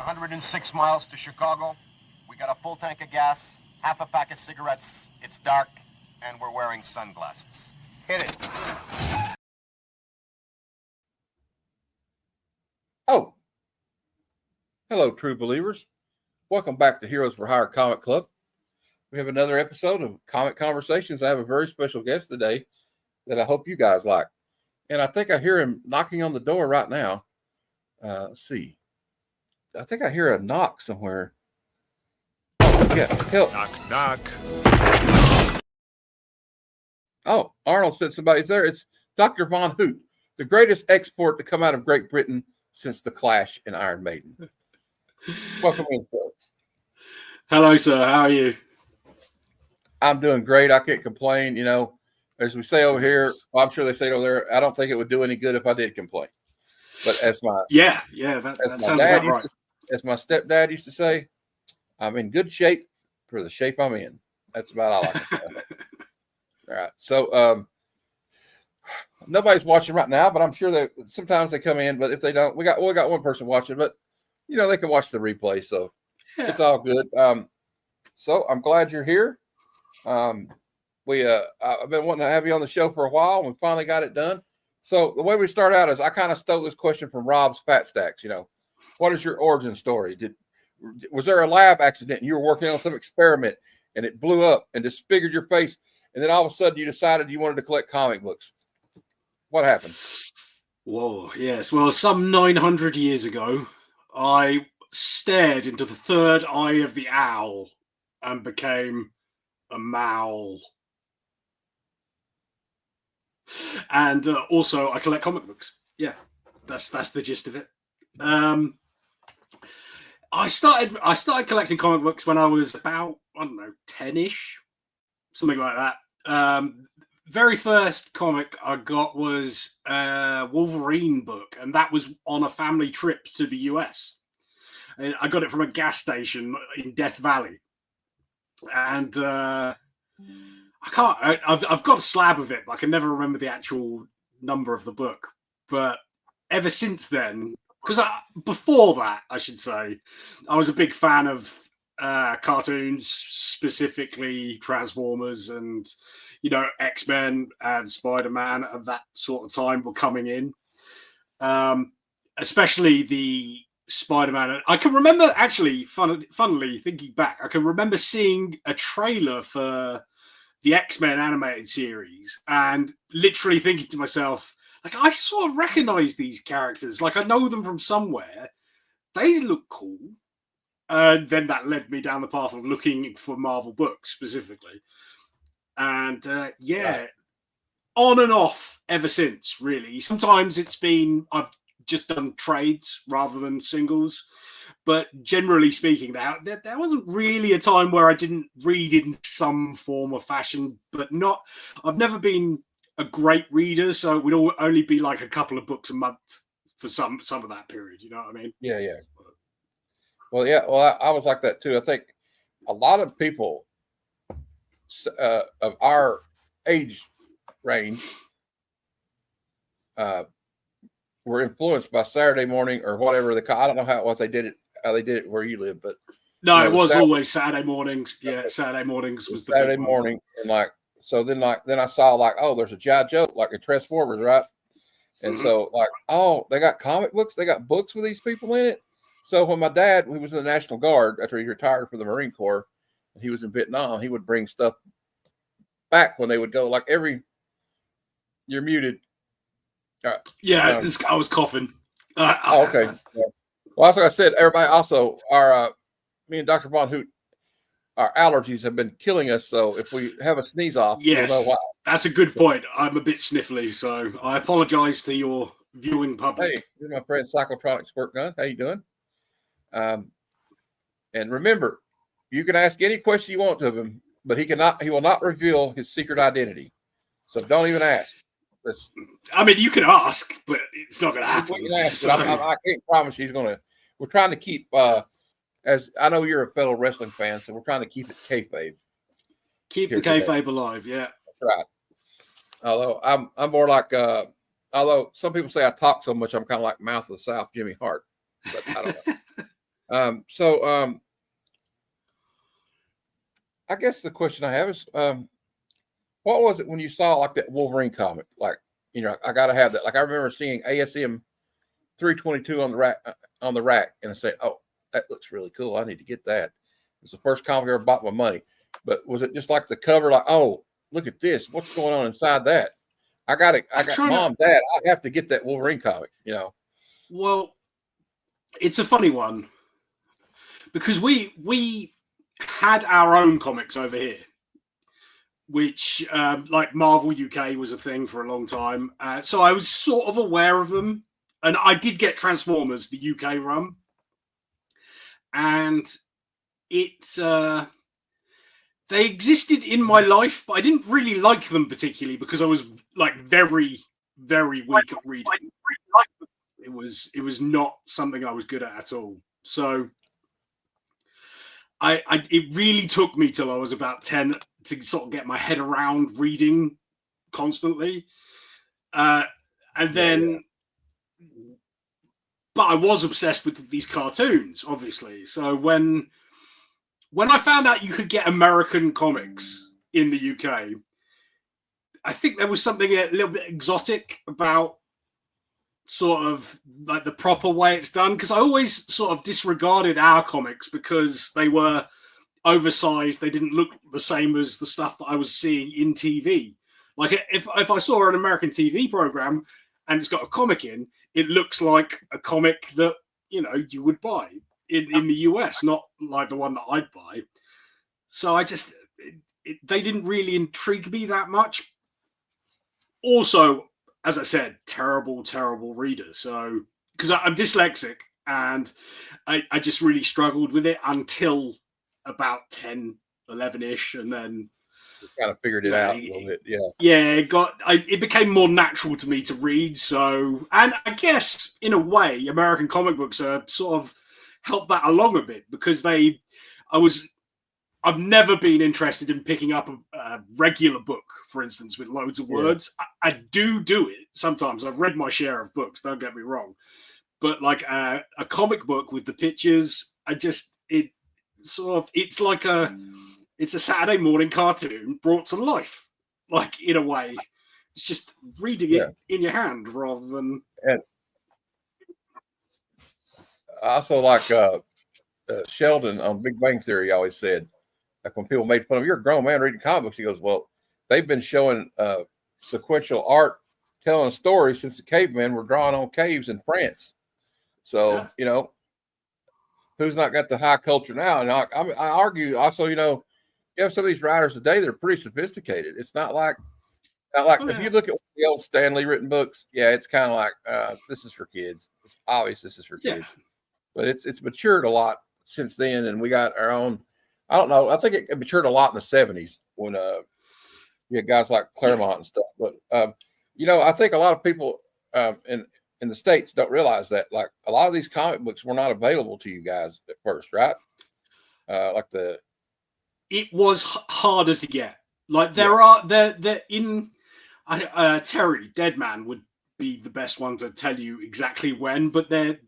106 miles to Chicago. We got a full tank of gas, half a pack of cigarettes. It's dark, and we're wearing sunglasses. Hit it. Oh, hello, true believers. Welcome back to Heroes for Hire Comic Club. We have another episode of Comic Conversations. I have a very special guest today that I hope you guys like. And I think I hear him knocking on the door right now. Let's see. I think I hear a knock somewhere. Oh, yeah. Knock, knock. Oh, Arnold said somebody's there. It's Doctor Von Hoot, the greatest export to come out of Great Britain since The Clash and Iron Maiden. Welcome in, sir. Hello, sir. How are you? I'm doing great. I can't complain. You know, as we say over here, well, I'm sure they say it over there, I don't think it would do any good if I did complain. But as my that sounds about right. As my stepdad used to say, I'm in good shape for the shape I'm in. That's about all I can say. All right. So nobody's watching right now, but I'm sure that sometimes they come in, but if they don't, we got one person watching, but you know, they can watch the replay. So It's all good. So I'm glad you're here. I've been wanting to have you on the show for a while, and we finally got it done. So the way we start out is I kind of stole this question from Rob's Fat Stacks. You know, what is your origin story? Was there a lab accident and you were working on some experiment and it blew up and disfigured your face, and then all of a sudden you decided you wanted to collect comic books? What happened? Whoa, yes. Well, some 900 years ago, I stared into the third eye of the owl and became a mowl. And also, I collect comic books. Yeah, that's the gist of it. I started collecting comic books when I was about, 10-ish, something like that. Very first comic I got was a Wolverine book, and that was on a family trip to the US. And I got it from a gas station in Death Valley, and I've got a slab of it, but I can never remember the actual number of the book. But ever since then, because before that, I should say, I was a big fan of cartoons, specifically Transformers and, X-Men and Spider-Man at that sort of time were coming in. Especially the Spider-Man. I can remember, actually, funnily thinking back, I can remember seeing a trailer for the X-Men animated series and literally thinking to myself, like, I sort of recognize these characters. Like, I know them from somewhere. They look cool. Then that led me down the path of looking for Marvel books specifically. And on and off ever since, really. Sometimes I've just done trades rather than singles. But generally speaking, there wasn't really a time where I didn't read in some form or fashion, but I've never been a great reader, so it would only be like a couple of books a month for some of that period. You know what I mean? Yeah. Well, yeah. Well, I was like that too. I think a lot of people of our age range were influenced by Saturday morning or whatever I don't know how they did it where you live, but no, it was always Saturday mornings. Yeah, Saturday mornings was the Saturday morning, and then I saw oh, there's a G.I. Joe like a Transformers, right? And so they got comic books, they got books with these people in it. So when my dad, who was in the National Guard after he retired from the Marine Corps, and he was in Vietnam, he would bring stuff back when they would go. Like you're muted. Yeah, I was coughing. Okay. Yeah. Well, as I said, everybody also me and Dr. Von Hoot, our allergies have been killing us. So if we have a sneeze off, yes, we'll know why. That's a good point. I'm a bit sniffly, so I apologize to your viewing public. Hey, you're my friend Cyclotronic Squirt Gun. How you doing? And remember, you can ask any question you want of him, but he will not reveal his secret identity. So don't even ask. You can ask, but it's not going to happen. You can ask, but I can't promise he's going to. We're trying to keep, as I know you're a fellow wrestling fan, so we're trying to keep it kayfabe. Keep the kayfabe alive, yeah. That's right. Although I'm more like, although some people say I talk so much, I'm kind of like Mouth of the South, Jimmy Hart. But I don't know. So I guess the question I have is, what was it when you saw like that Wolverine comic? Like, I got to have that. Like, I remember seeing ASM 322 on the rack, and I said, "Oh, that looks really cool. I need to get that." It was the first comic I ever bought with my money. But was it just like the cover? Like, oh, look at this. What's going on inside that? I got mom, dad. I have to get that Wolverine comic. Well, it's a funny one because we had our own comics over here, which like Marvel UK was a thing for a long time. So I was sort of aware of them, and I did get Transformers, the UK run, and it they existed in my life, but I didn't really like them particularly because I was like very, very weak at reading. It was not something I was good at all. So it really took me till I was about 10 to sort of get my head around reading constantly. But I was obsessed with these cartoons, obviously. So when I found out you could get American comics in the UK, I think there was something a little bit exotic about sort of like the proper way it's done, because I always sort of disregarded our comics because they were oversized. They didn't look the same as the stuff that I was seeing in TV. Like if I saw an American TV program and it's got a comic in, it looks like a comic that you would buy in the US, not like the one that I'd buy. So they didn't really intrigue me that much. Also, as I said, terrible reader. So, because I'm dyslexic and I just really struggled with it until about 10, 11-ish. And then kind of figured it out a little bit. Yeah. Yeah, it became more natural to me to read. So, and I guess in a way, American comic books are sort of helped that along a bit because I've never been interested in picking up a regular book, for instance, with loads of words. I do it sometimes. I've read my share of books, don't get me wrong. But like a comic book with the pictures, it's a Saturday morning cartoon brought to life, like in a way. It's just reading it in your hand rather than. And I also like Sheldon on Big Bang Theory always said, like when people made fun of him, you're a grown man reading comic books. He goes, well, they've been showing sequential art telling a story since the cavemen were drawing on caves in France. So, who's not got the high culture now? And I argue also, you have some of these writers today that are pretty sophisticated. It's not like if you look at the old Stanley written books, it's kind of like this is for kids. It's obvious this is for kids. But it's matured a lot since then, and we got our own. I don't know. I think it matured a lot in the 70s when you had guys like Claremont and stuff. But I think a lot of people in the States don't realize that like a lot of these comic books were not available to you guys at first, right? It was harder to get. Like they're in Terry Deadman would be the best one to tell you exactly when, but they're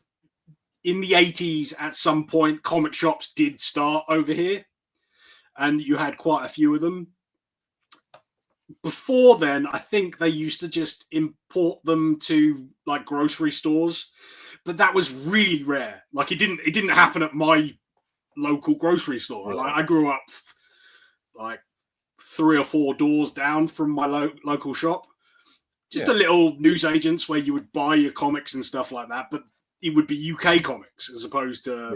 in the 80s at some point. Comic shops did start over here, and you had quite a few of them. Before then, I think they used to just import them to like grocery stores, but that was really rare. Like it didn't happen at my local grocery store. Like I grew up like 3 or 4 doors down from my local shop. Just a little newsagents where you would buy your comics and stuff like that, but it would be UK comics as opposed to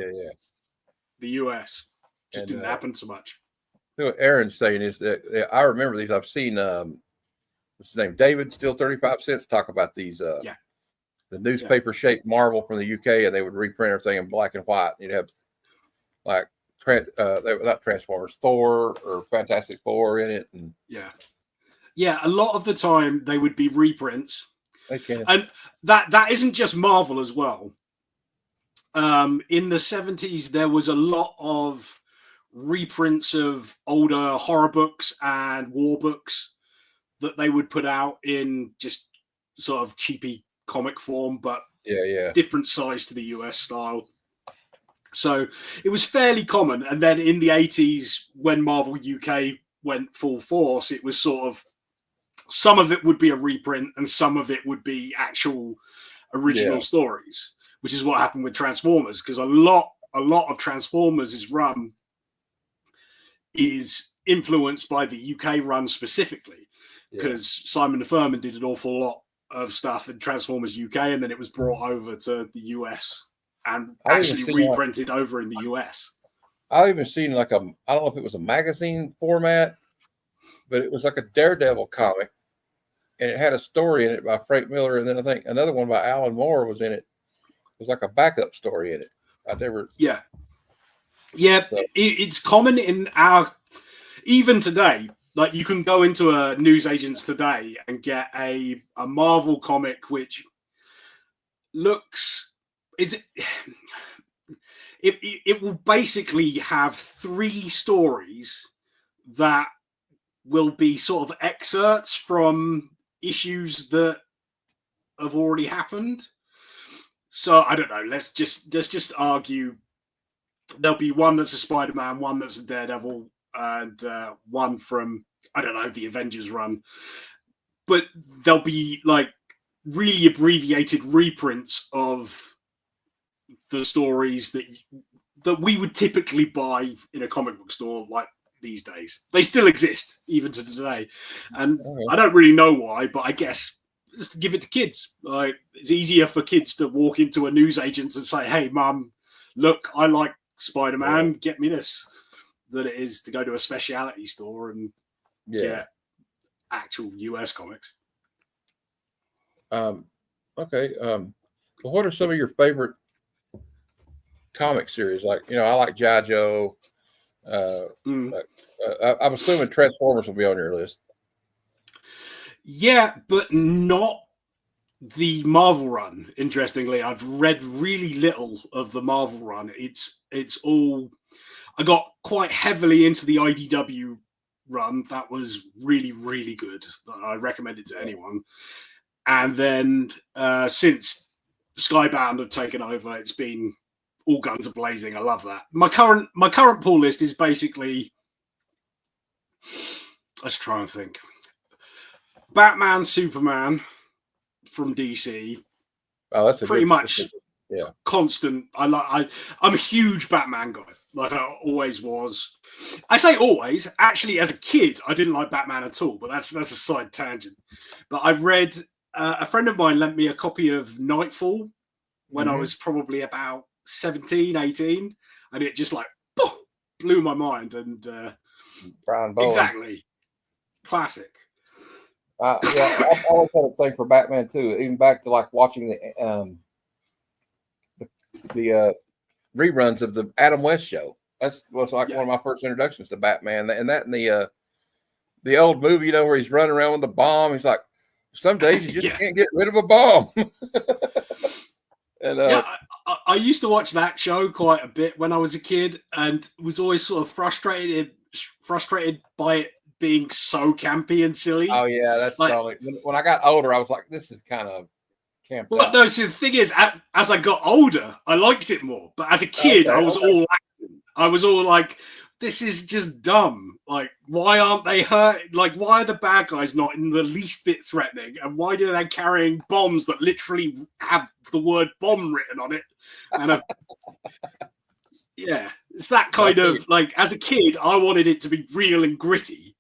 the US. Just didn't happen so much. What Aaron's saying is that I remember these. I've seen what's his name? David, still 35 cents, talk about these the newspaper shaped Marvel from the UK, and they would reprint everything in black and white. You'd have like not Transformers, Thor or Fantastic Four in it, and a lot of the time they would be reprints. Okay. And that isn't just Marvel as well. In the 70s, there was a lot of reprints of older horror books and war books that they would put out in just sort of cheapy comic form, but different size to the US style. So it was fairly common. And then in the 80s, when Marvel UK went full force, it was sort of, some of it would be a reprint and some of it would be actual original stories, which is what happened with Transformers, because a lot of Transformers' run is influenced by the UK run specifically, because Simon Furman did an awful lot of stuff in Transformers UK, and then it was brought over to the US and actually reprinted over in the US. I've even seen like I don't know if it was a magazine format, but it was like a Daredevil comic, and it had a story in it by Frank Miller, and then I think another one by Alan Moore was in it. It was like a backup story in it. It's common in our, even today. Like, you can go into a newsagent's today and get a Marvel comic which looks, it will basically have 3 stories that will be sort of excerpts from issues that have already happened. So I don't know. Let's just argue there'll be one that's a Spider-Man, one that's a Daredevil, and one from, I don't know, the Avengers run. But there'll be like really abbreviated reprints of the stories that we would typically buy in a comic book store, like these days. They still exist even to today, and I don't really know why, but I guess just to give it to kids. Like, it's easier for kids to walk into a newsagent and say, "Hey, Mum, look, I like Spider-Man. Get me this," than it is to go to a specialty store and get actual US comics. Okay. Well, what are some of your favorite comic series? Like, I like G.I. Joe. I'm assuming Transformers will be on your list. Yeah, but not the Marvel run. Interestingly, I've read really little of the Marvel run. It's all, I got quite heavily into the IDW run. That was really, really good. I recommend it to anyone. And then since Skybound have taken over, it's been all guns are blazing. I love that. My current pull list is basically, let's try and think. Batman, Superman from DC. Oh, that's pretty much constant. I'm a huge Batman guy. Like, I always was. I say always. Actually, as a kid, I didn't like Batman at all. But that's a side tangent. But I read, a friend of mine lent me a copy of Nightfall when I was probably about 17, 18, and it just like blew my mind. And Brian Bowen. Exactly, classic. I've always had a thing for Batman too. Even back to like watching the reruns of the Adam West show. That was like one of my first introductions to Batman. And that in the old movie, where he's running around with the bomb. He's like, some days you just can't get rid of a bomb. And I used to watch that show quite a bit when I was a kid, and was always sort of frustrated by it being so campy and silly. Oh yeah, that's like, when I got older, I was like, this is kind of campy. Well, no, so the thing is, as I got older, I liked it more. But as a kid, I was all action. I was all like, this is just dumb. Like, why aren't they hurt? Like, why are the bad guys not in the least bit threatening? And why are they carrying bombs that literally have the word bomb written on it? And it's that kind of, like, as a kid, I wanted it to be real and gritty.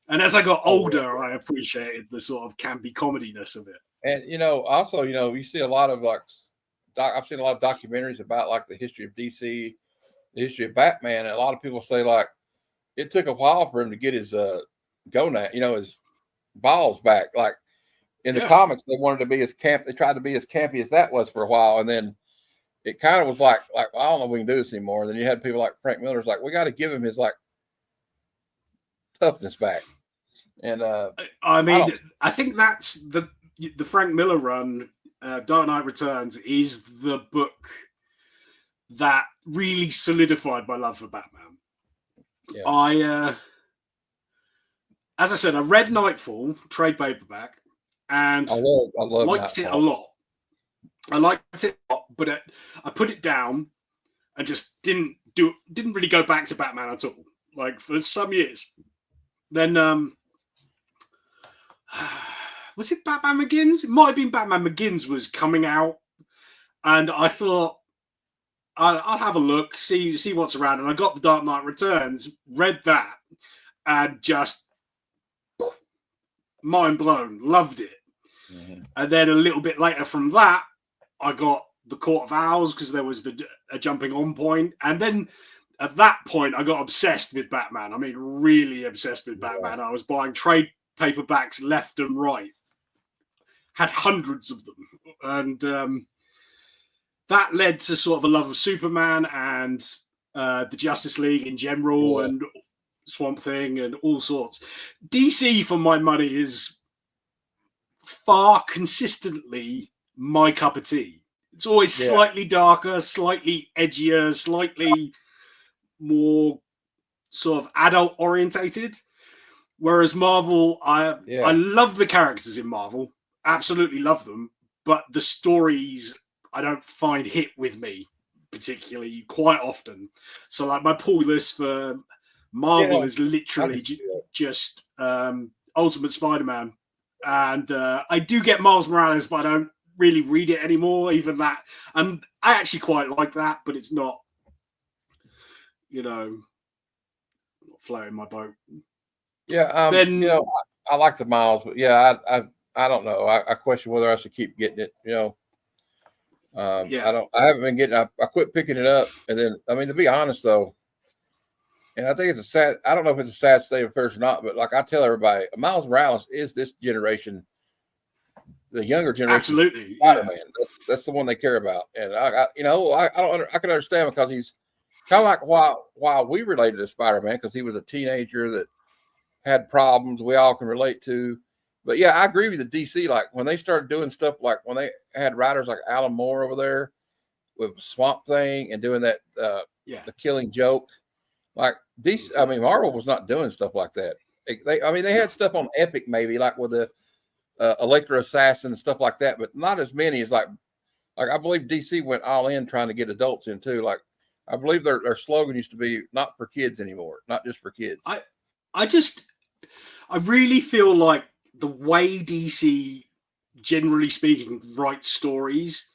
And as I got older, I appreciated the sort of campy comediness of it. And, also, you see a lot of I've seen a lot of documentaries about like the history of DC, the history of Batman. And a lot of people say like it took a while for him to get his his balls back. Like in the comics, they wanted to be as they tried to be as campy as that was for a while. And then it kind of was like, I don't know if we can do this anymore. And then you had people like Frank Miller's like, we got to give him his like toughness back. And I think that's the Frank Miller run. Dark Knight Returns is the book that really solidified my love for Batman. As I said, I read Nightfall trade paperback, and I love liked it a lot. I liked it a lot, but I put it down and just didn't really go back to Batman at all, like for some years. Then was it Batman Begins? It might have been Batman Begins was coming out, and I thought I'll have a look, see what's around, and I got The Dark Knight Returns, read that, and just mind blown, loved it. Mm-hmm. And then a little bit later from that, I got The Court of Owls because there was a jumping on point, and then at that point, I got obsessed with Batman. I mean, really obsessed with Batman. I was buying trade paperbacks left and right, had hundreds of them, and that led to sort of a love of Superman and the Justice League in general, and Swamp Thing and all sorts. DC, for my money, is far consistently my cup of tea. It's always slightly darker, slightly edgier, slightly more sort of adult orientated. Whereas Marvel, I love the characters in Marvel, absolutely love them, but the stories I don't find hit with me particularly quite often. So like my pull list for Marvel is literally just Ultimate Spider-Man. And I do get Miles Morales, but I don't really read it anymore, even that. And I actually quite like that, but it's not, not floating my boat. Yeah, then I like the Miles, but I don't know. I question whether I should keep getting it. I haven't been getting. I quit picking it up, and then to be honest though, and I think it's a sad. I don't know if it's a sad state of affairs or not, but like I tell everybody, Miles Morales is this generation, the younger generation. Absolutely, Spider-Man. That's the one they care about, and I can understand because he's kind of like while we related to Spider-Man because he was a teenager that had problems we all can relate to. But yeah, I agree with the DC. Like when they started doing stuff, like when they had writers like Alan Moore over there with Swamp Thing and doing that, the Killing Joke. Like DC, Marvel was not doing stuff like that. They had stuff on Epic maybe, like with the Electro Assassin and stuff like that, but not as many as like I believe DC went all in trying to get adults in too. Like I believe their slogan used to be "Not for kids anymore," not just for kids. I really feel like the way DC, generally speaking, writes stories,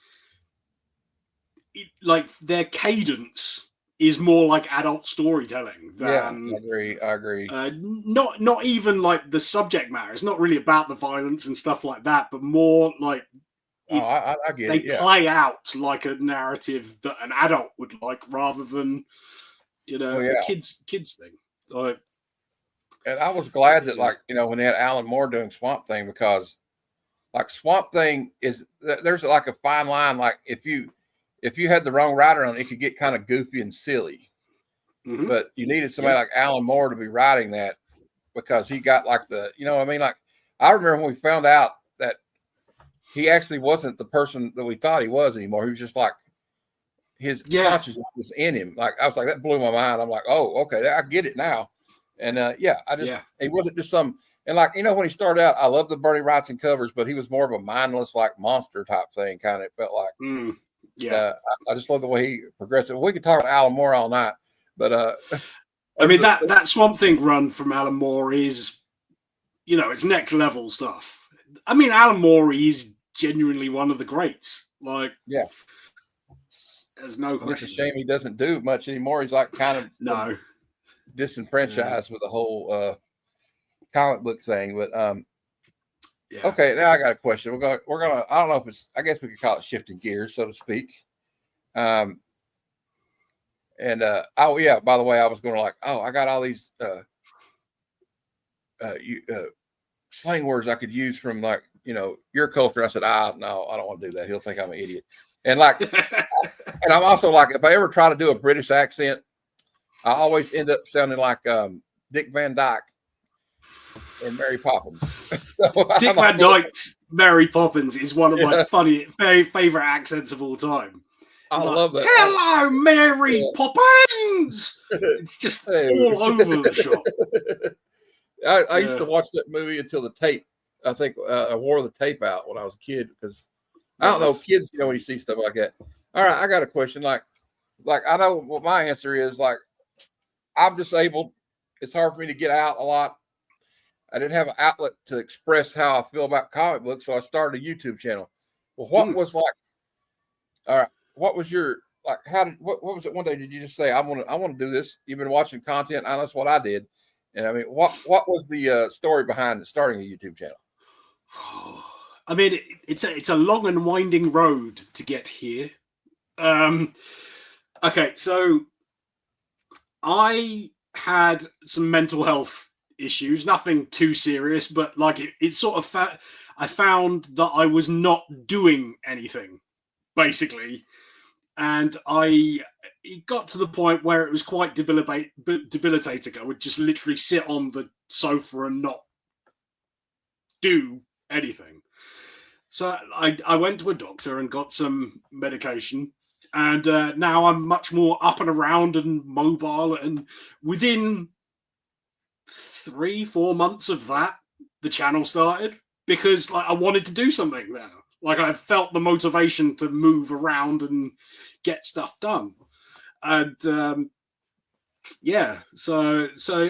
like their cadence is more like adult storytelling than. I agree. Not even like the subject matter. It's not really about the violence and stuff like that, but more like I get they play out like a narrative that an adult would like, rather than a kids thing. Like. And I was glad that, when they had Alan Moore doing Swamp Thing, because, like, Swamp Thing there's like a fine line. Like, if you had the wrong writer on it, it could get kind of goofy and silly. Mm-hmm. But you needed somebody like Alan Moore to be writing that because he got like Like, I remember when we found out that he actually wasn't the person that we thought he was anymore. He was just like his consciousness was in him. Like, I was like, that blew my mind. I'm like, oh, okay, I get it now. And it wasn't just some, and like, when he started out, I love the Bernie Wrightson covers, but he was more of a mindless, like monster type thing. Kind of, it felt like, I just love the way he progressed. We could talk about Alan Moore all night, but, that Swamp Thing run from Alan Moore is, it's next level stuff. Alan Moore is genuinely one of the greats. Like, there's no question. It's a shame he doesn't do much anymore. He's like kind of, disenfranchised with the whole comic book thing, but okay, now I got a question. We're gonna I don't know if it's, I guess we could call it shifting gears, so to speak. By the way, I was going to I got all these slang words I could use from your culture. I said, no, I don't want to do that. He'll think I'm an idiot. And and I'm also like, if I ever try to do a British accent, I always end up sounding like Dick Van Dyke and Mary Poppins. Dick Van Dyke's Mary Poppins is one of my very favorite accents of all time. I love that. Hello, Mary Poppins! It's just all over the shop. I used to watch that movie until the tape. I think I wore the tape out when I was a kid because I don't know, kids, when you see stuff like that. All right, I got a question. Like, like I know what my answer is. Like I'm disabled. It's hard for me to get out a lot. I didn't have an outlet to express how I feel about comic books, so I started a YouTube channel. Well, what was like? All right, what was your like? How did what was it? One day did you just say I want to do this? You've been watching content. I know that's what I did. And I mean, what was the story behind starting a YouTube channel? I mean, it's a long and winding road to get here. Okay, so I had some mental health issues, nothing too serious, but like it sort of I found that I was not doing anything, basically, and it got to the point where it was quite debilitating. I would just literally sit on the sofa and not do anything. So I went to a doctor and got some medication, and now I'm much more up and around and mobile. And within 3-4 months of that, the channel started because like I wanted to do something now. Like I felt the motivation to move around and get stuff done. And yeah, so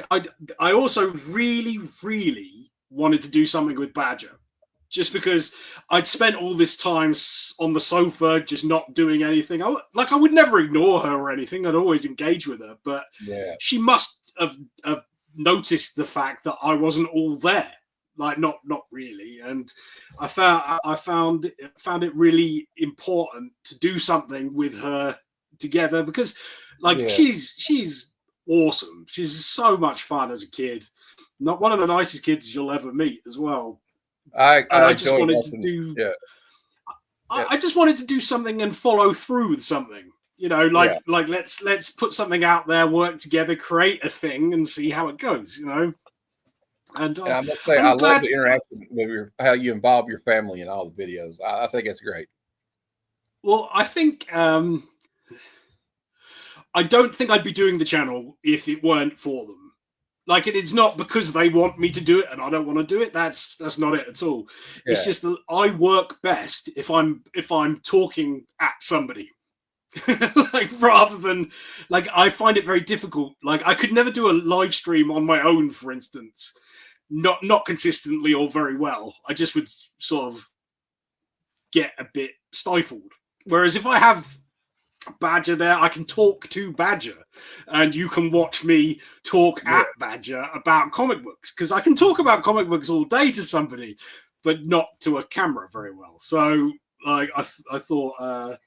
I also really wanted to do something with Badger, just because I'd spent all this time on the sofa just not doing anything. I would never ignore her or anything. I'd always engage with her, but she must have noticed the fact that I wasn't all there. Like not really. And I found it really important to do something with her together because like she's awesome. She's so much fun as a kid. Not one of the nicest kids you'll ever meet as well. I just wanted to do. Yeah. I just wanted to do something and follow through with something. You know, like let's put something out there, work together, create a thing, and see how it goes. You know. And I must say, I love the interaction with how you involve your family in all the videos. I think it's great. Well, I think I don't think I'd be doing the channel if it weren't for them. Like it's not because they want me to do it and I don't want to do it. That's not it at all. Yeah. It's just that I work best if I'm talking at somebody. Like rather than like I find it very difficult. Like I could never do a live stream on my own, for instance. Not consistently or very well. I just would sort of get a bit stifled. Whereas if I have Badger there, I can talk to Badger and you can watch me talk at Badger about comic books, because I can talk about comic books all day to somebody, but not to a camera very well. So like I thought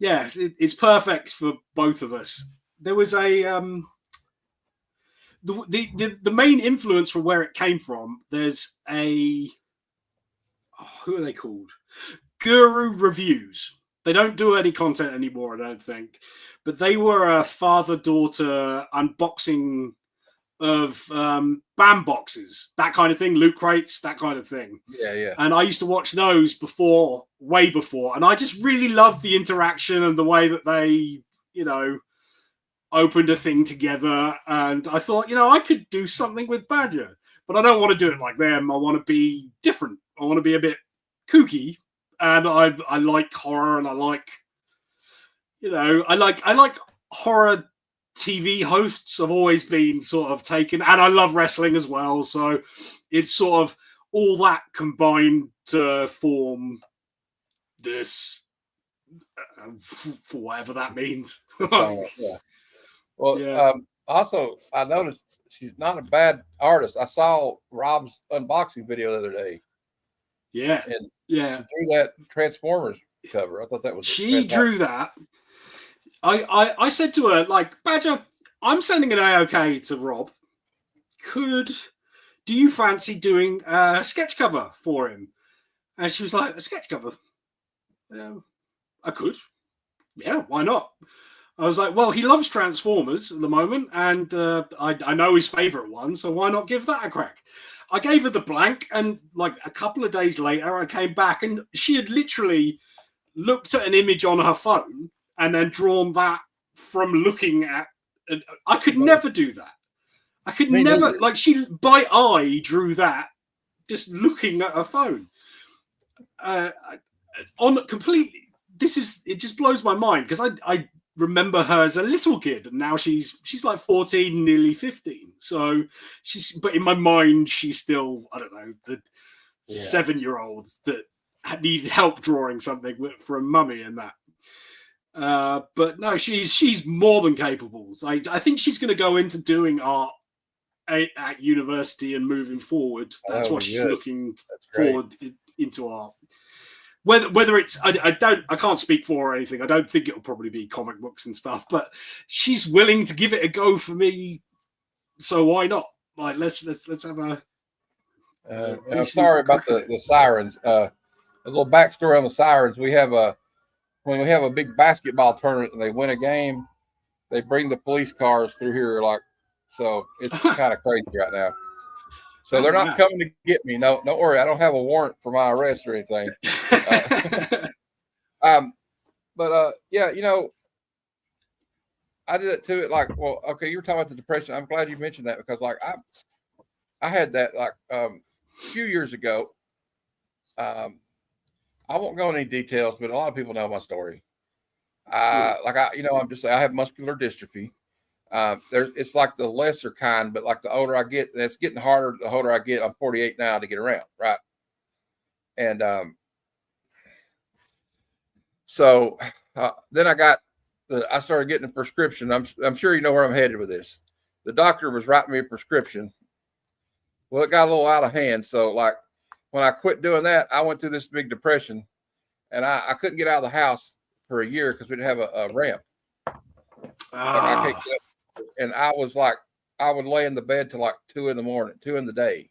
it's perfect for both of us. There was a the main influence from where it came from, there's who are they called? Guru Reviews. They don't do any content anymore, I don't think. But they were a father-daughter unboxing of BAM boxes, that kind of thing, loot crates, that kind of thing. Yeah. And I used to watch those way before. And I just really loved the interaction and the way that they, you know, opened a thing together. And I thought, you know, I could do something with Badger. But I don't want to do it like them. I want to be different. I want to be a bit kooky. And I like horror, and I like, you know, I like horror TV hosts. I've always been sort of taken, and I love wrestling as well. So it's sort of all that combined to form this, for whatever that means. Yeah. Well, also I noticed she's not a bad artist. I saw Rob's unboxing video the other day. Yeah. And she drew that Transformers cover. I thought that was she drew that. I said to her, like, Badger, I'm sending an AOK to Rob. Do you fancy doing a sketch cover for him? And she was like, a sketch cover? I could. Yeah, why not? I was like, well, he loves Transformers at the moment, and I know his favorite one, so why not give that a crack? I gave her the blank, and like a couple of days later, I came back, and she had literally looked at an image on her phone and then drawn that from looking at. I could never do that. I could never, like, she by eye drew that just looking at her phone. On completely, it just blows my mind, because I remember her as a little kid, and now she's like 14, nearly 15. So but in my mind, she's still, I don't know, the 7-year-old that needed help drawing something from mummy and that. But no, she's more than capable. I think she's going to go into doing art at university and moving forward. That's what she's looking forward into art. Whether it's I can't speak for her or anything. I don't think it'll probably be comic books and stuff, but she's willing to give it a go for me. So why not? Like let's have a. I'm sorry about the sirens. A little backstory on the sirens. We have when we have a big basketball tournament and they win a game, they bring the police cars through here. So it's kind of crazy right now. So they're not coming to get me. No, don't worry. I don't have a warrant for my arrest or anything. Yeah, I did it too. Okay, you were talking about the depression. I'm glad you mentioned that because I had that a few years ago. I won't go into any details, but a lot of people know my story. I have muscular dystrophy. It's like the lesser kind, but like the older I get, that's getting harder. The older I get, I'm 48 now to get around, right? And so then I started getting a prescription. I'm sure you know where I'm headed with this. The doctor was writing me a prescription. Well, it got a little out of hand. So when I quit doing that, I went through this big depression, and I couldn't get out of the house for a year because we didn't have a ramp. And I was I would lay in the bed till 2 in the morning, 2 in the day,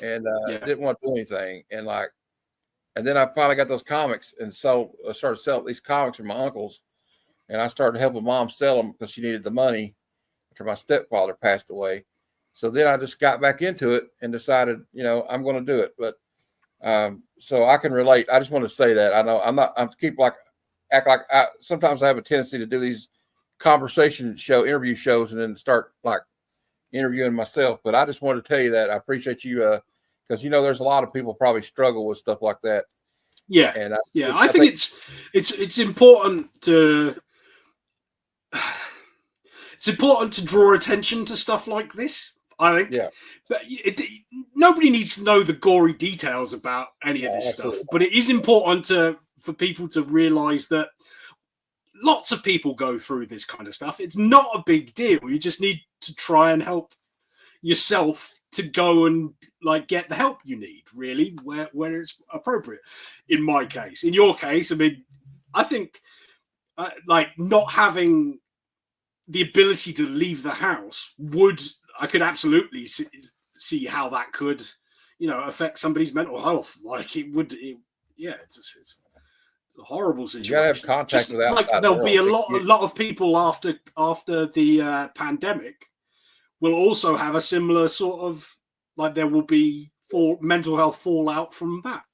and didn't want to do anything. And then I finally got those comics, and so I started selling these comics from my uncles, and I started helping mom sell them because she needed the money after my stepfather passed away. So then I just got back into it and decided, I'm going to do it. But so I can relate. I just want to say that I know sometimes I have a tendency to do these interview shows and then start interviewing myself. But I just wanted to tell you that I appreciate you because there's a lot of people probably struggle with stuff like that. Yeah, and I think it's important to draw attention to stuff like this. I think, but nobody needs to know the gory details about any of this stuff. But it is important for people to realize that lots of people go through this kind of stuff. It's not a big deal. You just need to try and help yourself to go and get the help you need, really, where it's appropriate. In my case, in your case, I mean, I think not having the ability to leave the house I could absolutely see how that could, affect somebody's mental health. It's a horrible situation. You gotta have contact with outside there'll be a lot of people after the pandemic will also have a similar sort of there will be mental health fallout from that.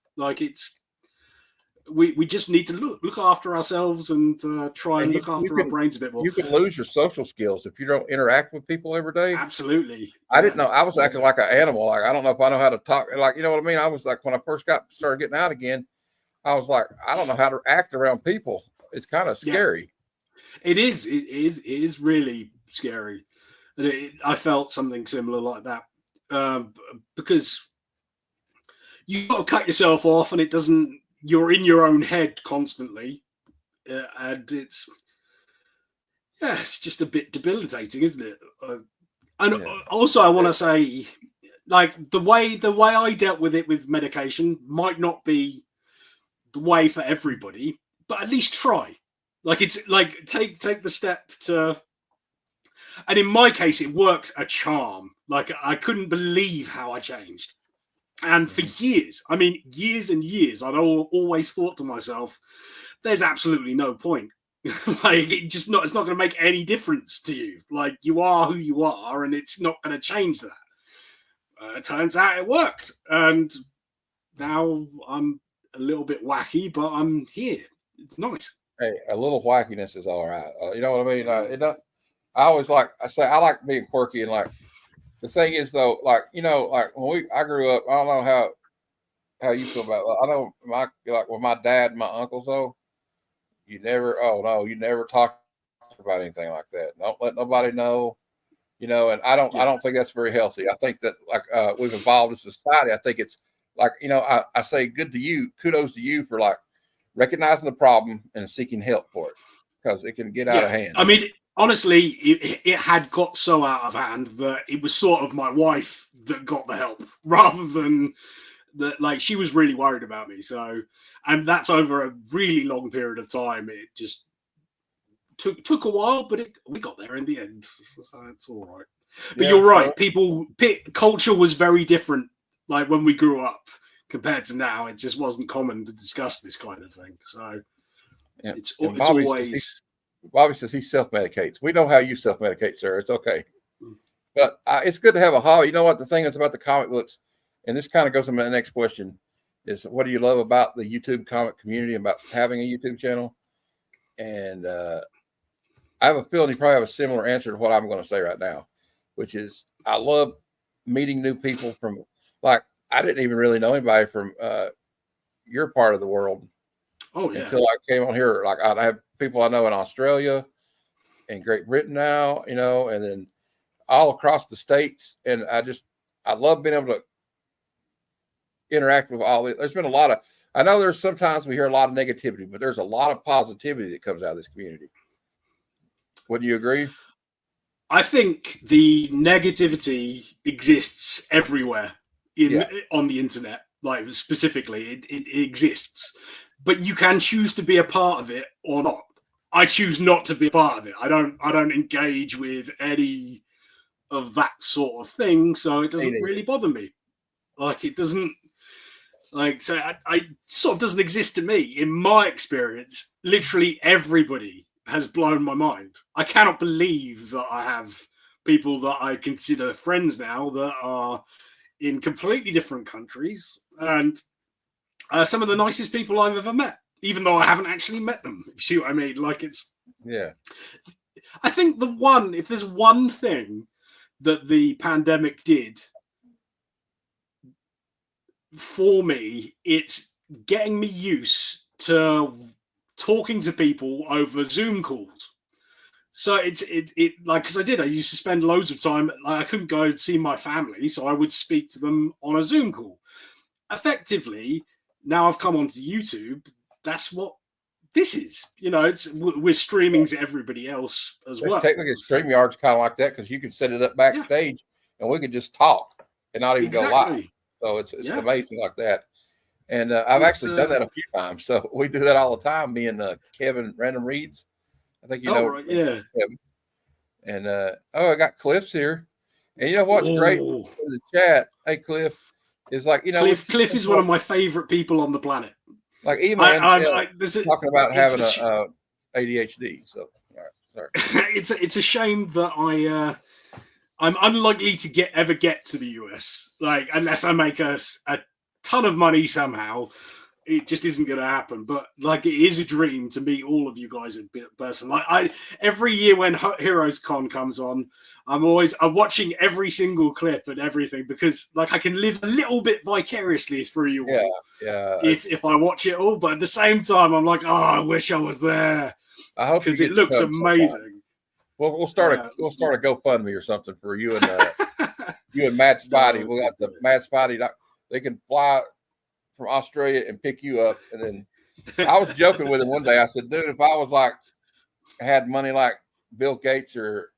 We just need to look after ourselves and try and look after our brains a bit more. You can lose your social skills if you don't interact with people every day. Absolutely. I didn't know. I was acting like an animal. I don't know if I know how to talk. You know what I mean? I was when I first started getting out again, I was I don't know how to act around people. It's kind of scary. Yeah. It is really scary. And I felt something similar like that because you got to cut yourself off and you're in your own head constantly. And it's just a bit debilitating, isn't it? Also, I want to say, the way I dealt with it with medication might not be the way for everybody, but at least try. Take the step to. And in my case, it worked a charm. I couldn't believe how I changed. And for years and years, I'd always thought to myself, there's absolutely no point. It's not going to make any difference to you. You are who you are, and it's not going to change that. It turns out it worked. And now I'm a little bit wacky, but I'm here. It's nice. Hey, a little wackiness is all right. You know what I mean? I always I like being quirky and the thing is though, when I grew up, I don't know how you feel about it. I know with my dad and my uncles though, you never talk about anything like that. Don't let nobody know, and I don't think that's very healthy. I think that we've evolved as a society. I think it's like, I say good to you, kudos to you for like recognizing the problem and seeking help for it, because it can get out of hand. I mean, honestly, it had got so out of hand that it was sort of my wife that got the help rather than that. Like, she was really worried about me. So, and that's over a really long period of time. It just took a while, but we got there in the end. So it's all right. But you're right. Culture was very different. Like when we grew up compared to now, it just wasn't common to discuss this kind of thing. So it's always. Bobby says he self-medicates. We know how you self-medicate, sir. It's okay. But it's good to have a hobby. You know what the thing is about the comic books, and this kind of goes to my next question, is what do you love about the YouTube comic community, about having a YouTube channel? And I have a feeling you probably have a similar answer to what I'm going to say right now, which is I love meeting new people from, like, I didn't even really know anybody from your part of the world. Oh, yeah. Until I came on here. Like, I have people I know in Australia and Great Britain now, and then all across the States. And I love being able to interact with all this. There's been a lot of, I know there's sometimes we hear a lot of negativity, but there's a lot of positivity that comes out of this community. Would you agree? I think the negativity exists everywhere on the internet. Like, specifically, it exists, but you can choose to be a part of it or not. I choose not to be a part of it. I don't engage with any of that sort of thing, so it doesn't really bother me. Like, it doesn't, like, so I sort of doesn't exist to me. In my experience, literally everybody has blown my mind. I cannot believe that I have people that I consider friends now that are in completely different countries, and some of the nicest people I've ever met, even though I haven't actually met them. If you see what I mean? Like, it's, I think if there's one thing that the pandemic did for me, it's getting me used to talking to people over Zoom calls. So it like, because I used to spend loads of time, like, I couldn't go and see my family, so I would speak to them on a Zoom call. Effectively, now I've come onto YouTube, that's what this is. We're streaming to everybody else as well. Technically, StreamYard's kind of like that, because you can set it up backstage and we could just talk and not even go live. So it's amazing like that. And I've actually done that a few times. So we do that all the time, me and Kevin Random Reads. I think you know. Right, yeah. Kevin. And I got Cliff's here. And you know what's great in the chat? Hey, Cliff, is like, Cliff is one of my favorite people on the planet. Like, even talking about having a ADHD. So, all right, sorry. It's a shame that I'm unlikely to ever get to the US. Like, unless I make a ton of money somehow, it just isn't going to happen. But like, it is a dream to meet all of you guys in person. Like, every year when Heroes Con comes on, I'm watching every single clip and everything, because like, I can live a little bit vicariously through you all. If I watch it all, but at the same time, I'm like, I wish I was there. I hope, because it looks amazing. Well, we'll start a GoFundMe or something for you and you and Matt Spotty. We'll got the Matt Spotty. They can fly from Australia and pick you up. And then I was joking with him one day. I said, dude, if I was like, had money like Bill Gates or,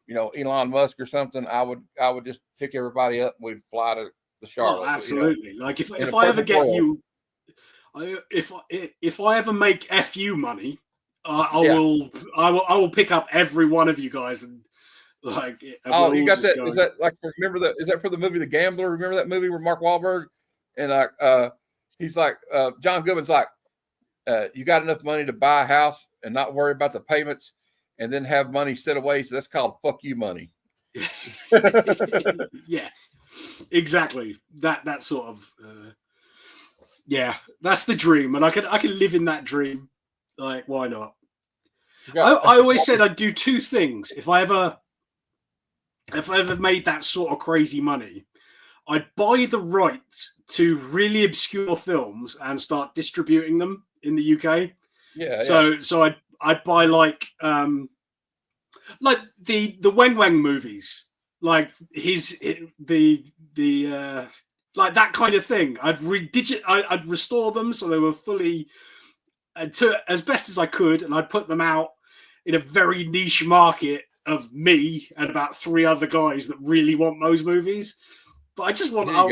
Elon Musk or something, I would just pick everybody up and we'd fly to the Charlotte. Oh, absolutely. Like, if I ever get you, if I ever make FU money, I will pick up every one of you guys and like. Oh, you got that? Is that like, remember that? Is that for the movie The Gambler? Remember that movie where Mark Wahlberg and he's like, John Goodman's like, you got enough money to buy a house and not worry about the payments, and then have money set away. So that's called fuck you money. Yeah, exactly. That sort of. That's the dream, and I can live in that dream. Like, why not? I always said I'd do two things. If I ever made that sort of crazy money, I'd buy the rights to really obscure films and start distributing them in the UK. Yeah, So I'd buy like the Weng Weng movies, like the like that kind of thing. I'd restore them so they were fully to as best as I could, and I'd put them out in a very niche market of me and about 3 other guys that really want those movies. But I just want I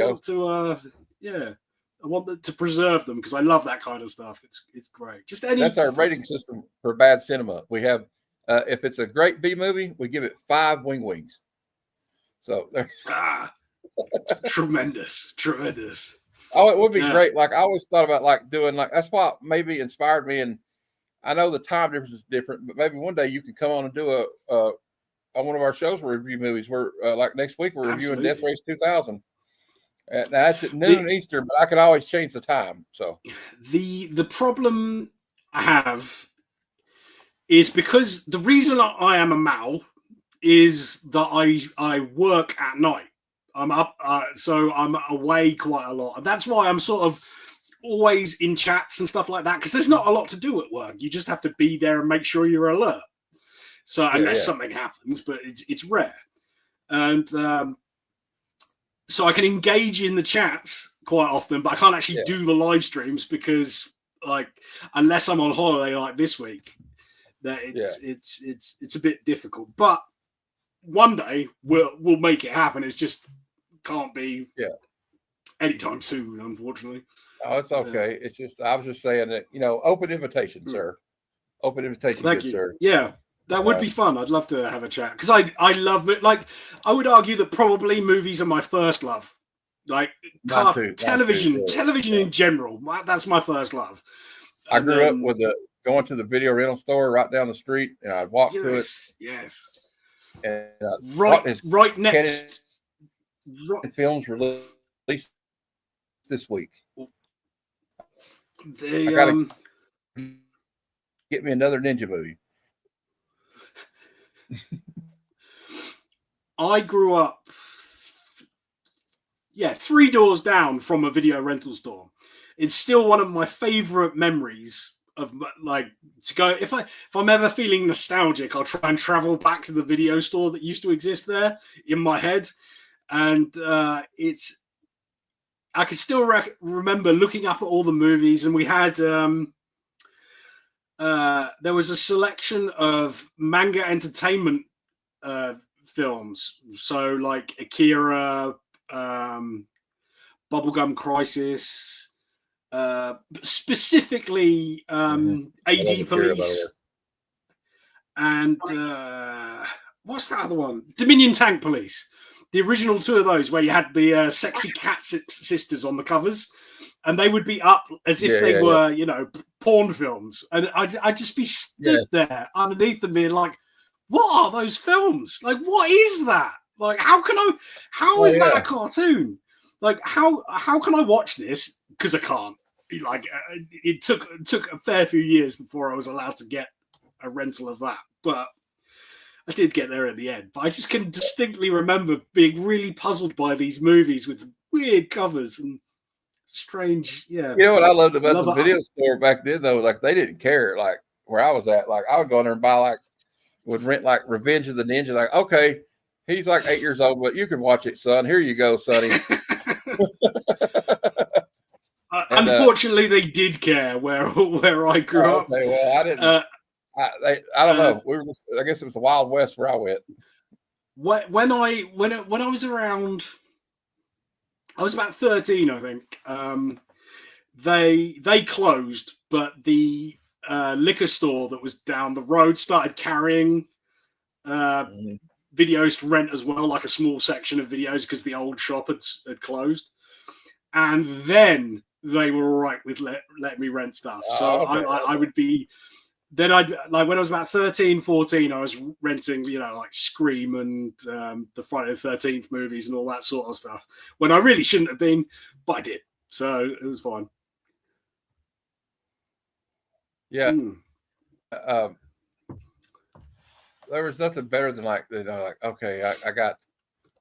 want to preserve them because I love that kind of stuff. It's great. Just any. That's our rating system for bad cinema. We have, if it's a great B movie, we give it 5 wing wings. So Tremendous. Oh, it would be great. Like I always thought about like doing like that's what maybe inspired me. And I know the time difference is different, but maybe one day you can come on and do a on one of our shows where review movies. We're like next week we're reviewing Death Race 2000. Now that's at noon Eastern, but I could always change the time. So the problem I have is because the reason I am a Mal is that I work at night. I'm up, so I'm away quite a lot, and that's why I'm sort of always in chats and stuff like that. Because there's not a lot to do at work. You just have to be there and make sure you're alert. So unless something happens, but it's rare, and so I can engage in the chats quite often, but I can't actually do the live streams because, like, unless I'm on holiday like this week, that it's a bit difficult. But one day we'll make it happen. It's just can't be anytime soon, unfortunately. Oh, it's okay. It's just I was just saying that open invitation, sir. Open invitation, Thank you, sir. Yeah. That would be fun. I'd love to have a chat because I love it. Like I would argue that probably movies are my first love. Like television in general. That's my first love. I grew up with going to the video rental store right down the street, and I'd walk to it. Yes. And right next. Films released this week. I gotta get me another ninja movie. I grew up 3 doors down from a video rental store. It's still one of my favorite memories of like to go if I'm ever feeling nostalgic, I'll try and travel back to the video store that used to exist there in my head. And I can still remember looking up at all the movies, and we had there was a selection of manga entertainment films, so like Akira, Bubblegum Crisis, specifically AD Police, and what's that other one? Dominion Tank Police. The original 2 of those, where you had the sexy cat sisters on the covers, and they would be up as if they were, porn films, and I'd just be stood there underneath them, being like, "What are those films? Like, what is that? Like, how is that a cartoon? Like, how can I watch this? Because I can't. Like, it took a fair few years before I was allowed to get a rental of that, but I did get there at the end. But I just can distinctly remember being really puzzled by these movies with weird covers and strange. Yeah. You know what I loved about the video store back then, though? Like, they didn't care. Like, where I was at, like, I would go in there and would rent like Revenge of the Ninja. Like, okay, he's like 8 years old, but you can watch it, son. Here you go, sonny. Unfortunately, they did care where I grew up. Okay, well, I didn't. I don't know. I guess it was the Wild West where I went. When I was around, I was about 13, I think. They closed, but the liquor store that was down the road started carrying videos to rent as well, like a small section of videos, because the old shop had closed. And then they were all right with letting me rent stuff. So I would be. Then I'd like when I was about 13, 14, I was renting, like Scream and the Friday the 13th movies and all that sort of stuff. When I really shouldn't have been, but I did. So it was fine. Yeah. There was nothing better than okay, I got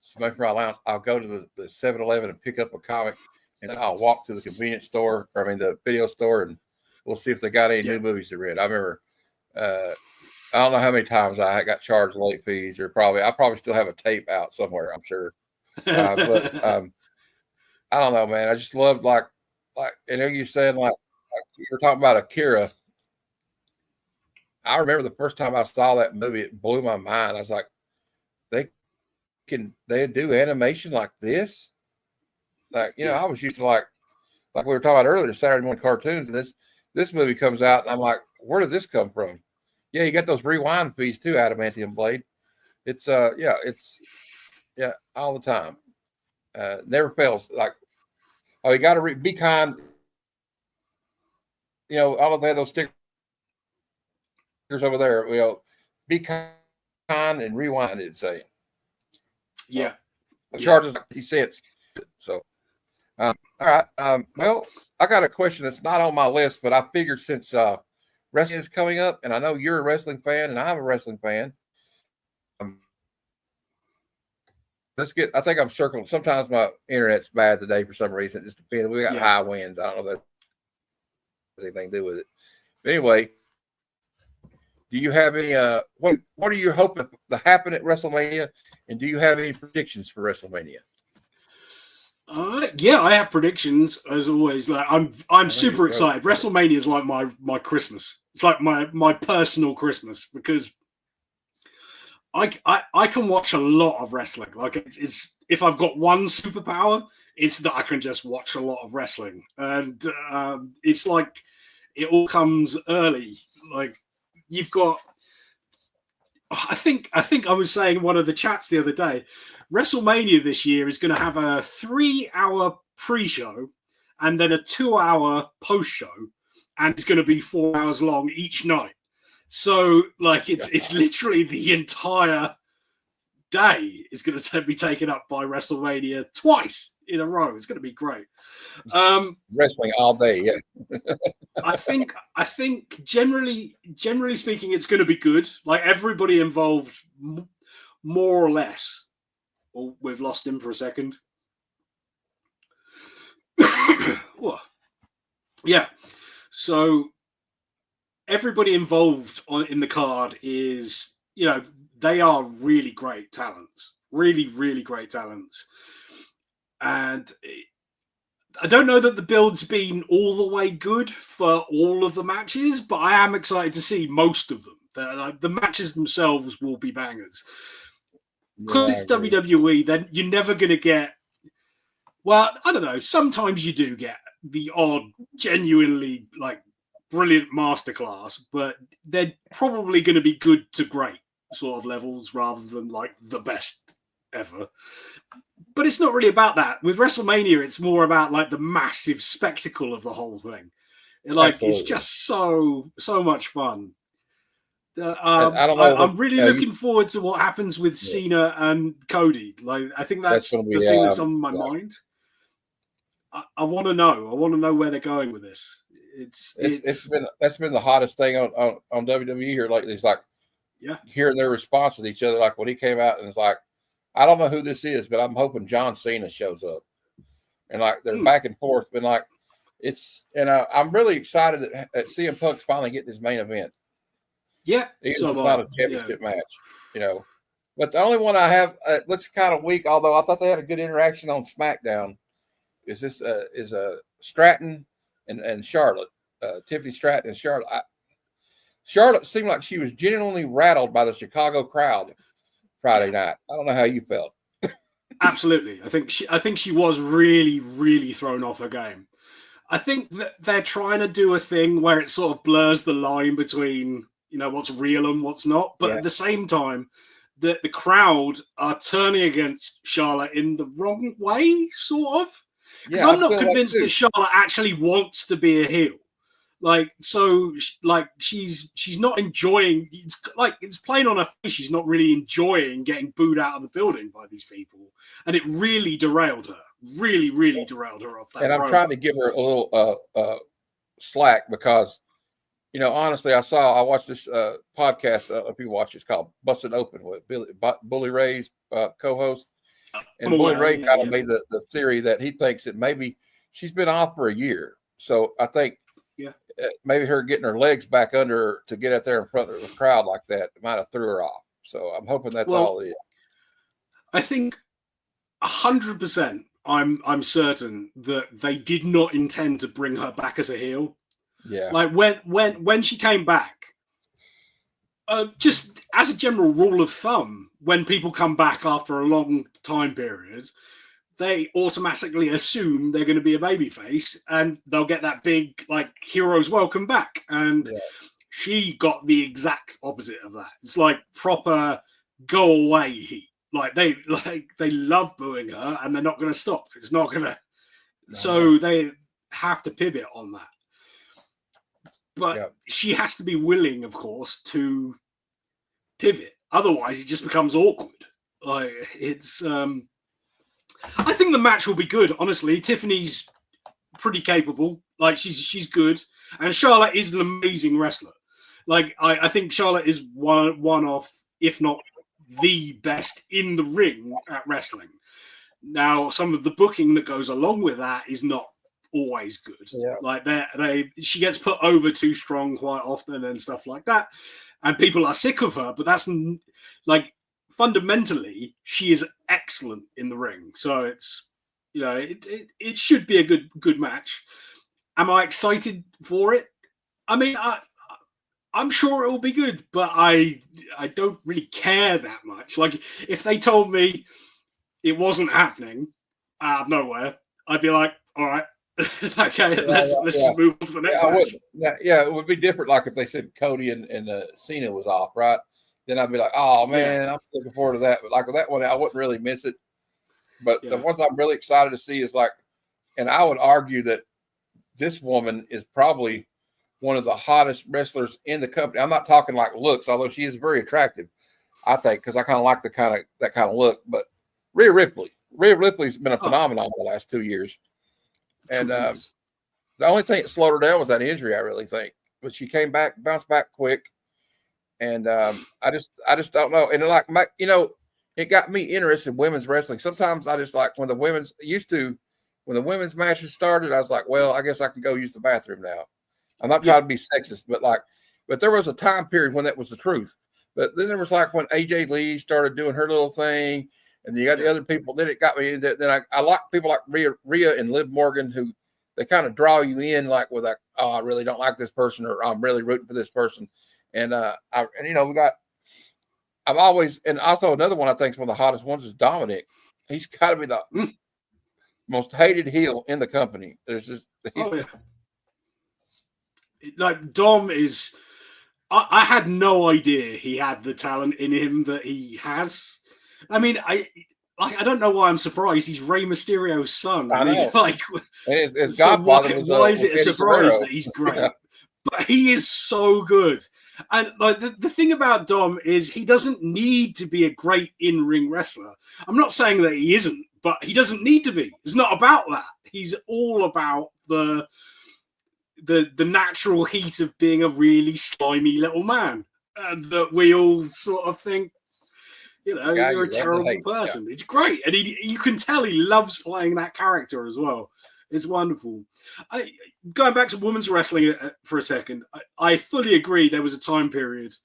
some money for my allowance. I'll go to the 7-Eleven and pick up a comic, and then I'll walk to the convenience store, the video store, and we'll see if they got any new movies to rent. I remember, I don't know how many times I got charged late fees, or I probably still have a tape out somewhere, I'm sure. But I don't know, man. I just loved like, and you saying like you were talking about Akira. I remember the first time I saw that movie, it blew my mind. I was like, they do animation like this? Like, you know, I was used to like we were talking about earlier, Saturday morning cartoons, and this movie comes out, and I'm like, where did this come from? Yeah, you got those rewind fees too, Adamantium Blade. It's all the time. Never fails. Like, oh, you got to be kind. You know, all of they have those stickers over there. You know, be kind and rewind. It'd say. Yeah. The charges like 50 cents. So, all right. Well, I got a question that's not on my list, but I figured since wrestling is coming up, and I know you're a wrestling fan, and I'm a wrestling fan. I think I'm circling. Sometimes my internet's bad today for some reason. It just depends. We got high winds. I don't know if that has anything to do with it. But anyway, do you have any? What are you hoping to happen at WrestleMania? And do you have any predictions for WrestleMania? Yeah, I have predictions as always. Like I'm super excited. WrestleMania is like my Christmas. It's like my personal Christmas because I can watch a lot of wrestling. Like it's if I've got one superpower, it's that I can just watch a lot of wrestling, and it's like it all comes early. Like you've got. I think I was saying in one of the chats the other day, WrestleMania this year is going to have a 3-hour pre-show and then a 2-hour post-show, and it's going to be 4 hours long each night. So, like, it's literally the entire day is going to be taken up by WrestleMania twice in a row. It's going to be great. Wrestling all day, yeah. I think generally speaking, it's going to be good. Like everybody involved, more or less. Oh, we've lost him for a second. Yeah. So everybody involved in the card is, you know, they are really great talents. Really, really great talents. And I don't know that the build's been all the way good for all of the matches, but I am excited to see most of them. The matches themselves will be bangers. Because it's WWE, then you're never going to get... Well, I don't know. Sometimes you do get the odd, genuinely, like, brilliant masterclass, but they're probably going to be good to great sort of levels rather than, like, the best ever. But it's not really about that. With WrestleMania, it's more about like the massive spectacle of the whole thing. It's just so much fun. I'm really looking forward to what happens with Cena and Cody. Like, I think that's the thing that's on my mind. I want to know. I want to know where they're going with this. That's been the hottest thing on WWE here lately. It's like hearing their response with each other. Like when he came out and it's like, I don't know who this is, but I'm hoping John Cena shows up. And like they're back and forth, but like I'm really excited that CM Punk's finally getting his main event. Yeah, it's not a championship match, you know. But the only one I have looks kind of weak, although I thought they had a good interaction on SmackDown. Is Stratton and Charlotte, Tiffany Stratton and Charlotte. Charlotte seemed like she was genuinely rattled by the Chicago crowd Friday night. I don't know how you felt. Absolutely. I think she was really, really thrown off her game. I think that they're trying to do a thing where it sort of blurs the line between, you know, what's real and what's not. But at the same time, the crowd are turning against Charlotte in the wrong way, sort of. Because I'm not convinced that Charlotte actually wants to be a heel. She's not enjoying. It's plain on her face. She's not really enjoying getting booed out of the building by these people, and it really derailed her. Really, really derailed her off that. And I'm trying to give her a little slack because, you know, honestly, I watched this podcast. If you watch, it's called "Busted Open" with Bully Ray's co-host, and Bully Ray kind of made the theory that he thinks that maybe she's been off for a year. So I think. Yeah. maybe her getting her legs back under her to get out there in front of the crowd like that might have threw her off. So I'm hoping that's all it is. I think 100%. I'm certain that they did not intend to bring her back as a heel. Yeah. Like when she came back, just as a general rule of thumb, when people come back after a long time period, they automatically assume they're going to be a babyface and they'll get that big like hero's welcome back. And she got the exact opposite of that. It's like proper go away heat. Like they love booing her and they're not going to stop. It's not going to. So they have to pivot on that. But she has to be willing, of course, to pivot. Otherwise, it just becomes awkward. Like it's. I think the match will be good. Honestly, Tiffany's pretty capable. Like she's good, and Charlotte is an amazing wrestler. Like I think Charlotte is one of, if not the best in the ring at wrestling. Now, some of the booking that goes along with that is not always good. Yeah. Like she gets put over too strong quite often and stuff like that, and people are sick of her. But that's like fundamentally, she is excellent in the ring. So it's it should be a good match. Am I excited for it? I mean, I'm sure it will be good, but I don't really care that much. Like if they told me it wasn't happening out of nowhere, I'd be like, all right, okay, let's just move on to the next match. It would be different. Like if they said Cody and Cena was off, right? Then I'd be like, oh man, I'm looking forward to that. But like with that one, I wouldn't really miss it. But the ones I'm really excited to see is like, and I would argue that this woman is probably one of the hottest wrestlers in the company. I'm not talking like looks, although she is very attractive, I think, because I kind of like that kind of look. But Rhea Ripley's been a phenomenon the last 2 years. And the only thing that slowed her down was that injury, I really think. But she came back, bounced back quick. And I just don't know. And like it got me interested in women's wrestling. Sometimes I just like when the women's matches started, I was like, well, I guess I can go use the bathroom now. I'm not trying to be sexist, but there was a time period when that was the truth. But then there was like when AJ Lee started doing her little thing, and you got the other people. Then it got me. Then I like people like Rhea and Liv Morgan, who they kind of draw you in, like with like, oh, I really don't like this person, or I'm really rooting for this person. And I'm always, and also another one I think is one of the hottest ones is Dominic. He's got to be the most hated heel in the company. There's just like Dom is. I had no idea he had the talent in him that he has. I mean, I don't know why I'm surprised. He's Rey Mysterio's son. I mean, like, his so godfather why is it a Eddie surprise Guerrero. that he's great? But he is so good. And like the thing about Dom is he doesn't need to be a great in-ring wrestler. I'm not saying that he isn't, but he doesn't need to be. It's not about that. He's all about the natural heat of being a really slimy little man. That we all sort of think, you're a terrible person. Yeah. It's great. And you can tell he loves playing that character as well. It's wonderful. Going back to women's wrestling for a second, I fully agree there was a time period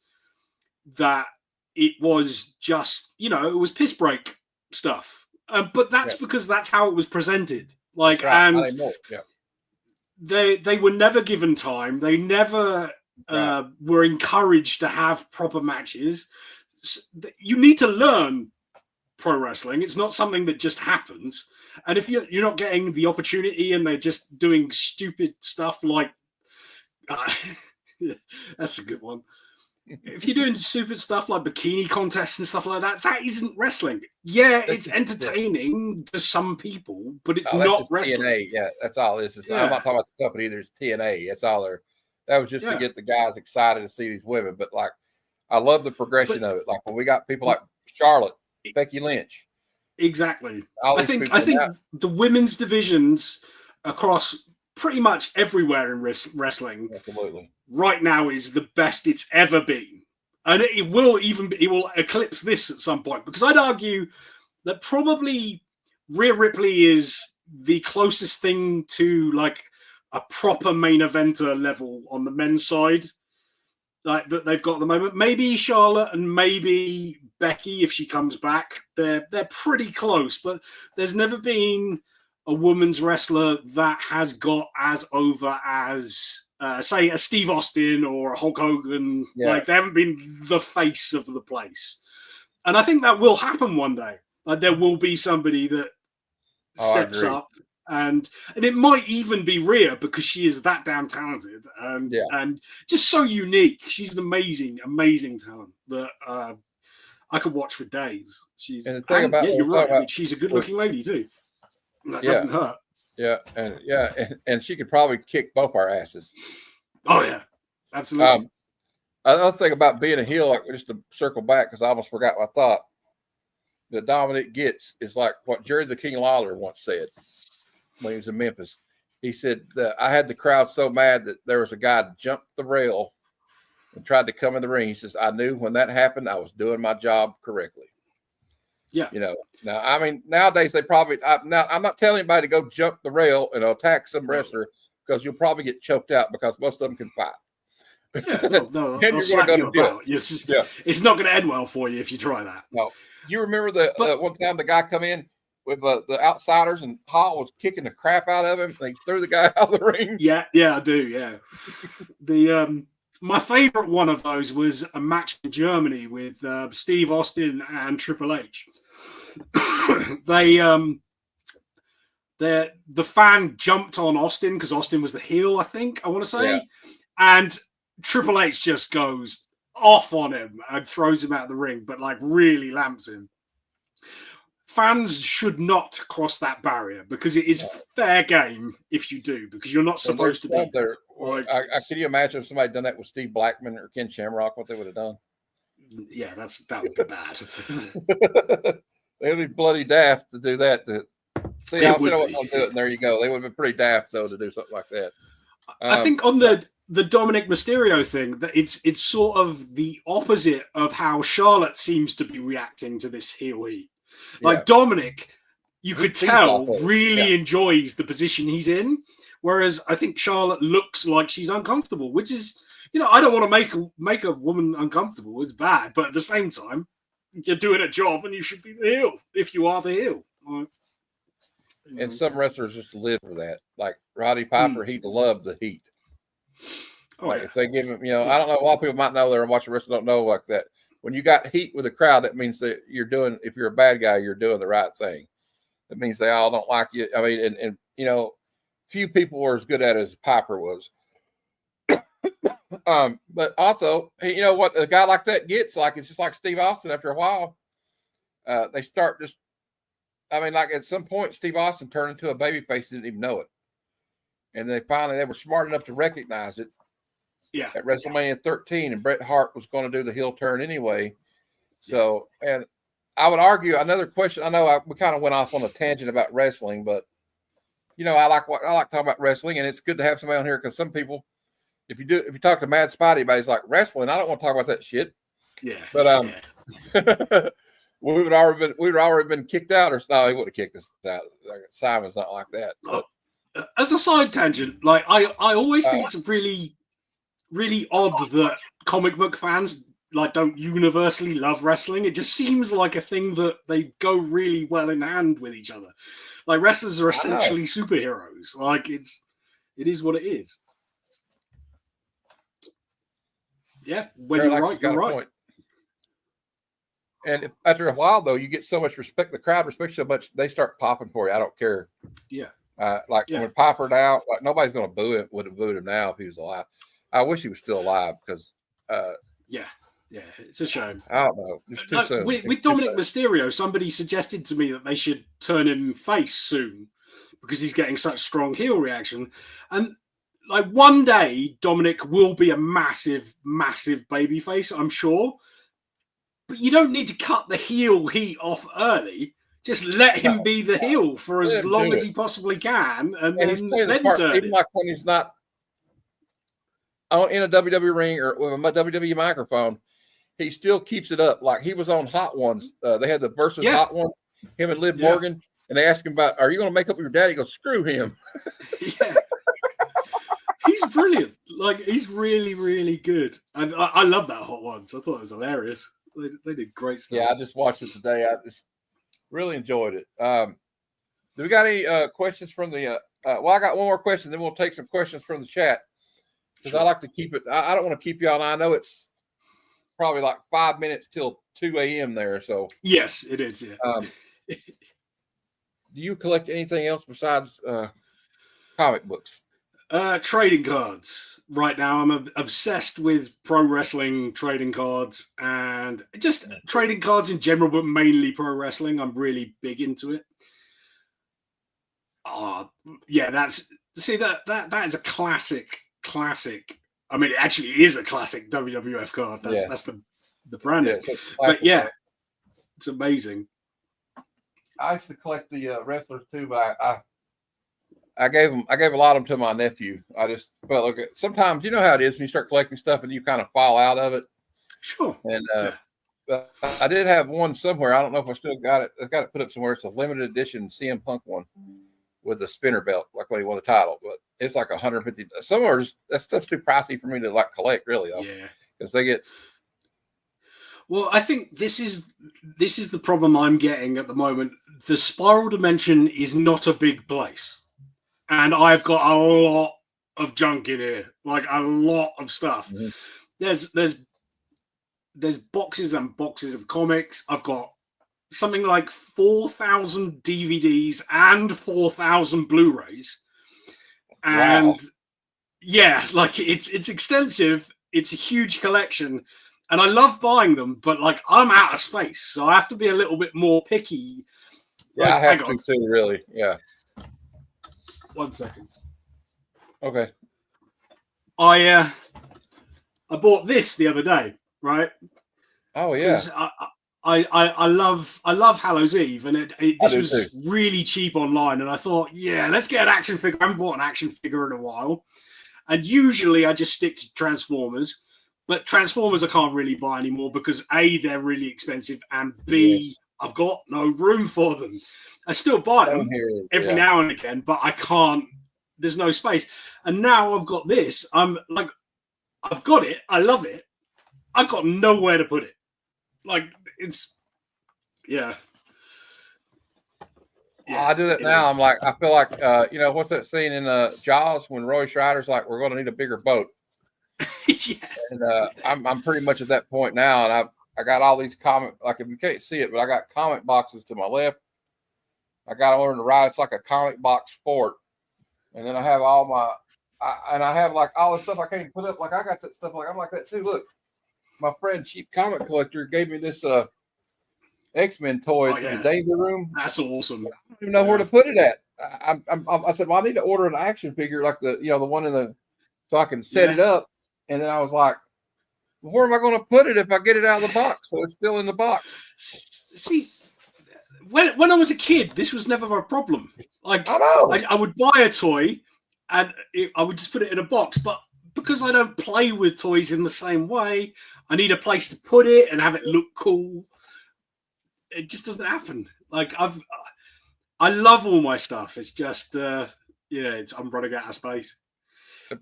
that it was just, it was piss break stuff. But that's because that's how it was presented. Like, and they were never given time. They never were encouraged to have proper matches. You need to learn pro wrestling. It's not something that just happens. And if you're not getting the opportunity and they're just doing stupid stuff like that's a good one. If you're doing stupid stuff like bikini contests and stuff like that, that isn't wrestling. Yeah, it's entertaining to some people, but it's not wrestling. TNA, yeah, that's all this is. I'm not talking about the company either. It's TNA. That's all there. That was just to get the guys excited to see these women. But like, I love the progression of it. Like when we got people like Charlotte, Becky Lynch. Exactly. I think the women's divisions across pretty much everywhere in wrestling right now is the best it's ever been. And it will eclipse this at some point, because I'd argue that probably Rhea Ripley is the closest thing to like a proper main eventer level on the men's side, like that they've got at the moment. Maybe Charlotte and maybe Becky if she comes back. They're pretty close, but there's never been a women's wrestler that has got as over as say a Steve Austin or a Hulk Hogan. Yeah. Like they haven't been the face of the place, and I think that will happen one day. Like there will be somebody that steps up, and it might even be Rhea because she is that damn talented and just so unique. She's an amazing talent that I could watch for days. You're right. I mean, she's a good-looking lady too. That doesn't hurt. And she could probably kick both our asses. Oh yeah, absolutely. Another thing about being a heel, like just to circle back because I almost forgot what I thought. That Dominic gets is like what Jerry the King Lawler once said when he was in Memphis. He said that I had the crowd so mad that there was a guy that jumped the rail and tried to come in the ring. He says, I knew when that happened, I was doing my job correctly. Yeah. Now, I mean, nowadays they probably, I'm not telling anybody to go jump the rail and attack some wrestler because you'll probably get choked out because most of them can fight. Yeah, no, I'll slap you about. It's not going to end well for you if you try that. No. Do you remember the one time the guy come in with the outsiders and Hall was kicking the crap out of him? They threw the guy out of the ring. Yeah, I do. Yeah, my favorite one of those was a match in Germany with Steve Austin and Triple H. The fan jumped on Austin because Austin was the heel, I think I want to say, and Triple H just goes off on him and throws him out of the ring, but like really lamps him. Fans should not cross that barrier because it is fair game if you do, because you're not supposed to be there. Can you imagine if somebody done that with Steve Blackman or Ken Shamrock, what they would have done? Yeah, that would be bad. They'd be bloody daft to do that. See, I said I wasn't going to do it, and there you go. They would have been pretty daft, though, to do something like that. I think on the Dominic Mysterio thing, that it's sort of the opposite of how Charlotte seems to be reacting to this heel heat. Like Dominic, you could tell really enjoys the position he's in, whereas I think Charlotte looks like she's uncomfortable, which is, I don't want to make a woman uncomfortable. It's bad, but at the same time, you're doing a job and you should be the heel if you are the heel. And some wrestlers just live for that. Like Roddy Piper, he loved the heat. If they give him, I don't know, a lot of people might know there and watch the wrestling don't know like that. When you got heat with a crowd, that means that you're doing, if you're a bad guy, you're doing the right thing. That means they all don't like you. I mean, and few people were as good at it as Piper was. But also, what a guy like that gets, like, it's just like Steve Austin after a while. They start just, like at some point, Steve Austin turned into a babyface, didn't even know it. And they were smart enough to recognize it. Yeah. At WrestleMania 13, and Bret Hart was going to do the heel turn anyway. So, and I would argue another question. I know we kind of went off on a tangent about wrestling, but I like talking about wrestling, and it's good to have somebody on here because some people, if you talk to Mad Spotty about, he's like, wrestling, I don't want to talk about that shit. Yeah. But we would already been kicked out, or no, he would have kicked us out. Simon's not like that. But, as a side tangent, like I always think it's really, really odd that comic book fans don't universally love wrestling. It just seems like a thing that they go really well in hand with each other. Like wrestlers are essentially superheroes. Like it is what it is. Yeah, when you're right, you're right. Point. And after a while, though, you get so much respect. The crowd respects you so much, they start popping for you. I don't care. Yeah. When Poppered out, nobody's going to boo him. Would have booed him now if he was alive. I wish he was still alive because. Yeah, it's a shame. I don't know. It's too soon. With Dominic Mysterio, somebody suggested to me that they should turn him face soon because he's getting such strong heel reaction. And one day, Dominic will be a massive, massive babyface, I'm sure. But you don't need to cut the heel heat off early. Just let him be the heel for as long as he possibly can, and then turn even like when he's not in a WWE ring or with a WWE microphone, he still keeps it up. Like he was on Hot Ones. They had the versus Hot Ones, him and Liv Morgan, and they asked him about, are you going to make up with your dad? He goes, screw him. He's brilliant. Like, he's really, really good. And I love that Hot Ones. I thought it was hilarious. They did great stuff. Yeah, I just watched it today. I just really enjoyed it. Do we got any questions from the? Well, I got one more question. Then we'll take some questions from the chat because I like to keep it. I don't want to keep you on. I know it's probably like 5 minutes till 2 a.m. there. So yes, it is. Yeah. Do you collect anything else besides comic books? Trading cards. Right now, I'm obsessed with pro wrestling trading cards and just trading cards in general, but mainly pro wrestling. I'm really big into it. Yeah, that is a classic. I mean, it actually is a classic WWF card. That's the branding. Yeah, but yeah, it's amazing. I used to collect the wrestlers too, but I gave a lot of them to my nephew. I just felt like sometimes you know how it is when you start collecting stuff and you kind of fall out of it. Sure. And I did have one somewhere. I don't know if I still got it. I've got it put up somewhere. It's a limited edition CM Punk one with a spinner belt, like when he won the title. But it's like 150. Some are just, that stuff's too pricey for me to like collect, really, though. Yeah. Because they get. Well, I think this is the problem I'm getting at the moment. The Spiral Dimension is not a big place. And I've got a lot of junk in here, like a lot of stuff. Mm-hmm. There's boxes and boxes of comics. I've got something like 4,000 DVDs and 4,000 Blu-rays. And yeah, like it's extensive. It's a huge collection. And I love buying them, but like I'm out of space. So I have to be a little bit more picky. Yeah, I have to too, really. Yeah. 1 second. Okay. I bought this the other day, right? Oh yeah. I love Hallows Eve, and this was really cheap online, and I thought, yeah, let's get an action figure. I haven't bought an action figure in a while, and usually I just stick to Transformers, but Transformers I can't really buy anymore because A, they're really expensive, and B, I've got no room for them. I still buy them every now and again, but I can't. There's no space. And now I've got this. I'm like, I've got it. I love it. I've got nowhere to put it. Like, it's, yeah. I do that now. I'm like, I feel like, you know, what's that scene in Jaws when Roy Scheider's like, we're going to need a bigger boat. Yeah. And I'm pretty much at that point now. And I got all these comic, like if you can't see it, but I got comic boxes to my left. I got over on the right. It's like a comic box fort. And then I have all my, I have like all the stuff I can't even put up. Like I got that stuff. Like I'm like that too. Look, my friend Cheap Comic Collector gave me this X-Men toy. It's in the Danger Room. That's awesome. I don't even know where to put it at. I said, well, I need to order an action figure like the one in the, so I can set it up. And then I was like, well, where am I going to put it if I get it out of the box? So it's still in the box. See, when I was a kid, this was never a problem. Like I know. I would buy a toy and I would just put it in a box. But because I don't play with toys in the same way, I need a place to put it and have it look cool. It just doesn't happen. Like I love all my stuff. It's just I'm running out of space.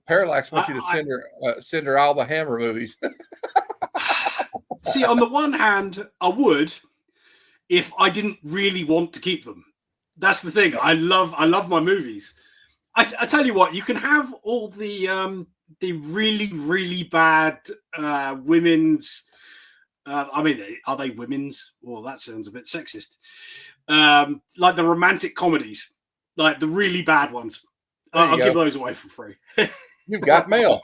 Parallax wants you to send her all the Hammer movies. See, on the one hand, I would if I didn't really want to keep them. That's the thing. I love my movies. I tell you what, you can have all the really, really bad women's. I mean, are they women's? Well, that sounds a bit sexist. Like the romantic comedies, like the really bad ones. I'll give those away for free. You've got mail.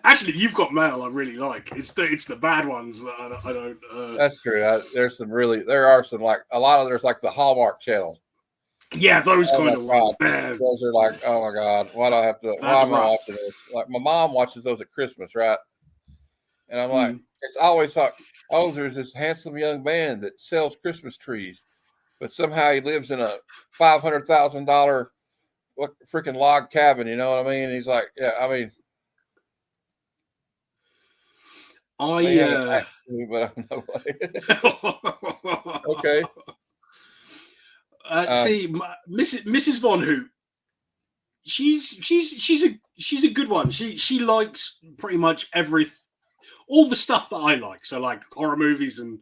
Actually, you've got mail I really like. It's the bad ones that I don't. That's true. There are some like a lot of there's like the Hallmark Channel. Yeah, those kind of ones. Those are like, oh my God, why do I have to? Why am I watching this? Like my mom watches those at Christmas, right? And I'm like, it's always like, oh, there's this handsome young man that sells Christmas trees, but somehow he lives in a $500,000 freaking log cabin. You know what I mean? And he's like, yeah, I mean. But I'm no way. Okay. See, Mrs. Von Hoot. she's a good one. She likes pretty much all the stuff that I like. So like horror movies and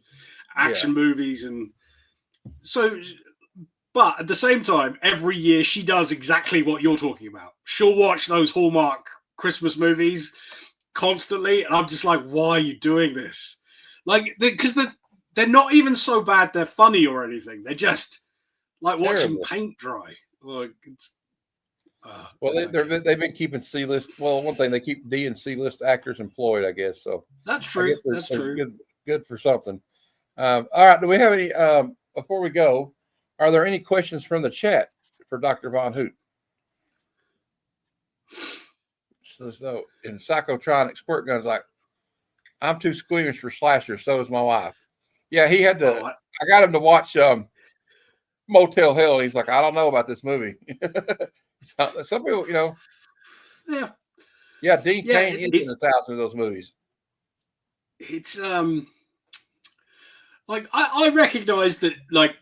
action movies, and so. But at the same time, every year she does exactly what you're talking about. She'll watch those Hallmark Christmas movies constantly, and I'm just like, why are you doing this? Like, because they're not even so bad they're funny or anything. They're just like watching paint dry. Like, they've been keeping C-list. Well, one thing, they keep D and C-list actors employed, I guess. So that's true. That's true. Good for something. All right. Do we have any before we go? Are there any questions from the chat for Dr. Von Hoot? So in Psychotronic, Squirt Gun's like, I'm too squeamish for slashers. So is my wife. Yeah, he had to. I got him to watch Motel Hell. And he's like, I don't know about this movie. Some people, yeah, Dean Cain is in 1,000 of those movies. It's like I recognize that like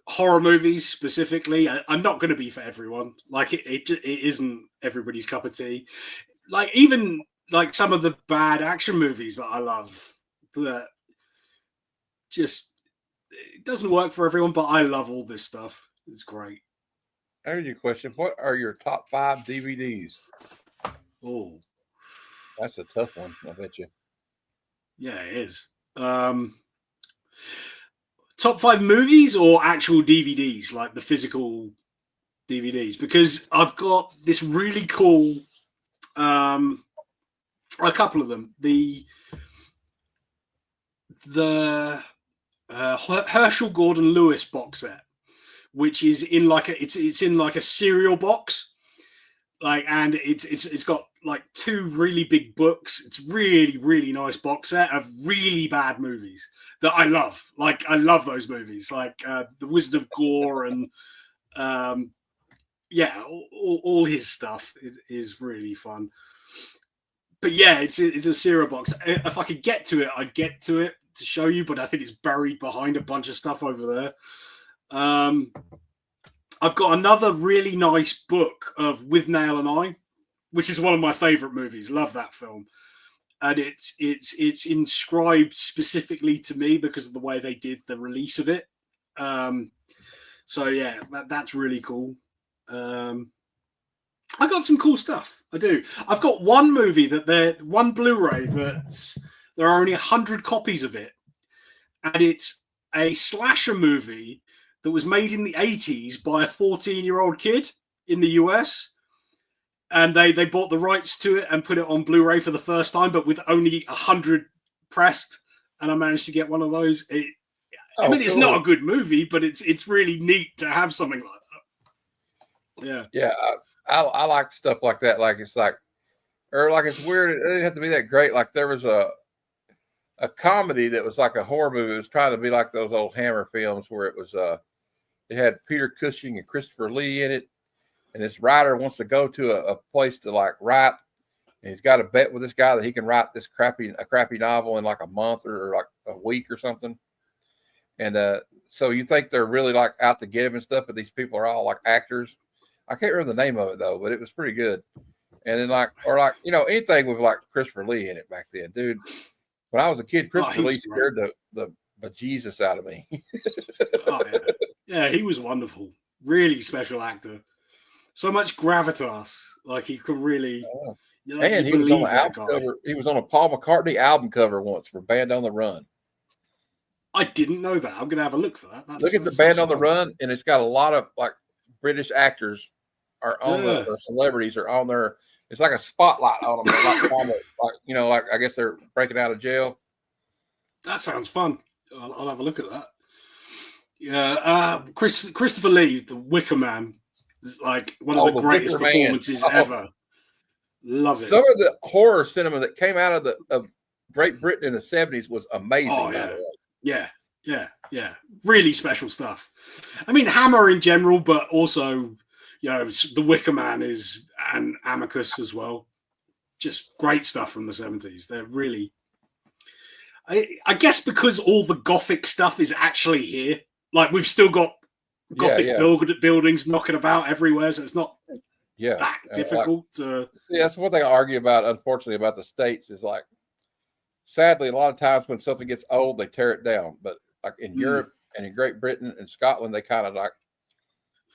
horror movies specifically are not going to be for everyone. Like it isn't everybody's cup of tea. Like even like some of the bad action movies that I love, that just it doesn't work for everyone. But I love all this stuff. It's great. I heard your question. What are your top 5 DVDs? Oh, that's a tough one. I bet you. Yeah, it is. Top 5 movies or actual DVDs, like the physical DVDs? Because I've got this really cool, a couple of them. The Herschel Gordon Lewis box set, which is in like it's in like a cereal box, like, and it's got like 2 really big books. It's really, really nice box set of really bad movies that I love. Like, I love those movies, like The Wizard of Gore and all his stuff is really fun. But yeah, it's a cereal box. If I could get to it, I'd get to it to show you, but I think it's buried behind a bunch of stuff over there. I've got another really nice book of With Nail and I, which is one of my favorite movies. Love that film. And it's inscribed specifically to me because of the way they did the release of it. So yeah, that's really cool. I got some cool stuff. I do. I've got one movie one Blu-ray that there are only 100 copies of it, and it's a slasher movie that was made in the 80s by a 14-year-old kid in the US. And they bought the rights to it and put it on Blu-ray for the first time, but with only 100 pressed. And I managed to get one of those. It's not a good movie, but it's really neat to have something like that. Yeah. Yeah. I like stuff like that. Like it's weird. It didn't have to be that great. Like there was a comedy that was like a horror movie. It was trying to be like those old Hammer films where it was it had Peter Cushing and Christopher Lee in it. And this writer wants to go to a place to like write, and he's got a bet with this guy that he can write a crappy novel in like a month or like a week or something. And so you think they're really like out to get him and stuff, but these people are all like actors. I can't remember the name of it though, but it was pretty good. And then anything with like Christopher Lee in it back then, dude. When I was a kid, Christopher Lee scared the bejesus out of me. Yeah, he was wonderful. Really special actor. So much gravitas, like he could really. And he was on an album cover. He was on a Paul McCartney album cover once for Band on the Run. I didn't know that. I'm gonna have a look for that. Look at the Band on the Run, and it's got a lot of like British actors are on the celebrities are on there. It's like a spotlight on them. Like I guess they're breaking out of jail. That sounds fun. I'll have a look at that. Yeah, Christopher Lee, the Wicker Man. It's like one of the greatest performances ever. Love it. Some of the horror cinema that came out of Great Britain in the 70s was amazing. Oh, yeah. Yeah. Really special stuff. I mean, Hammer in general, but also, the Wicker Man and Amicus as well. Just great stuff from the 70s. They're really, I guess because all the Gothic stuff is actually here. Like we've still got Gothic buildings knocking about everywhere, so it's not that difficult to. Yeah, that's one thing I argue about. Unfortunately, about the states is like, sadly, a lot of times when something gets old, they tear it down. But like in Europe and in Great Britain and Scotland, they kind of like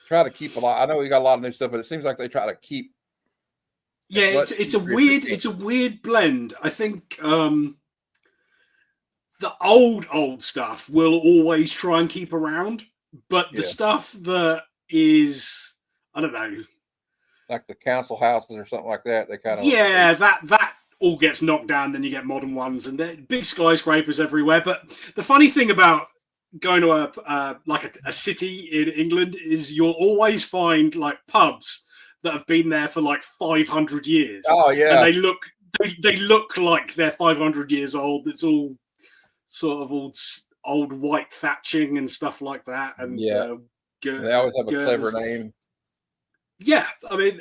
try to keep a lot. I know we got a lot of new stuff, but it seems like they try to keep. Yeah, it's a weird blend. I think the old stuff will always try and keep around, but the stuff that is, I don't know, like the council houses or something like that, they kind of that all gets knocked down. Then you get modern ones and big skyscrapers everywhere. But the funny thing about going to a city in England is you'll always find like pubs that have been there for like 500 years. Oh yeah, and they look like they're 500 years old. It's all sort of old white thatching and stuff like that. And they always have a clever name. Yeah, I mean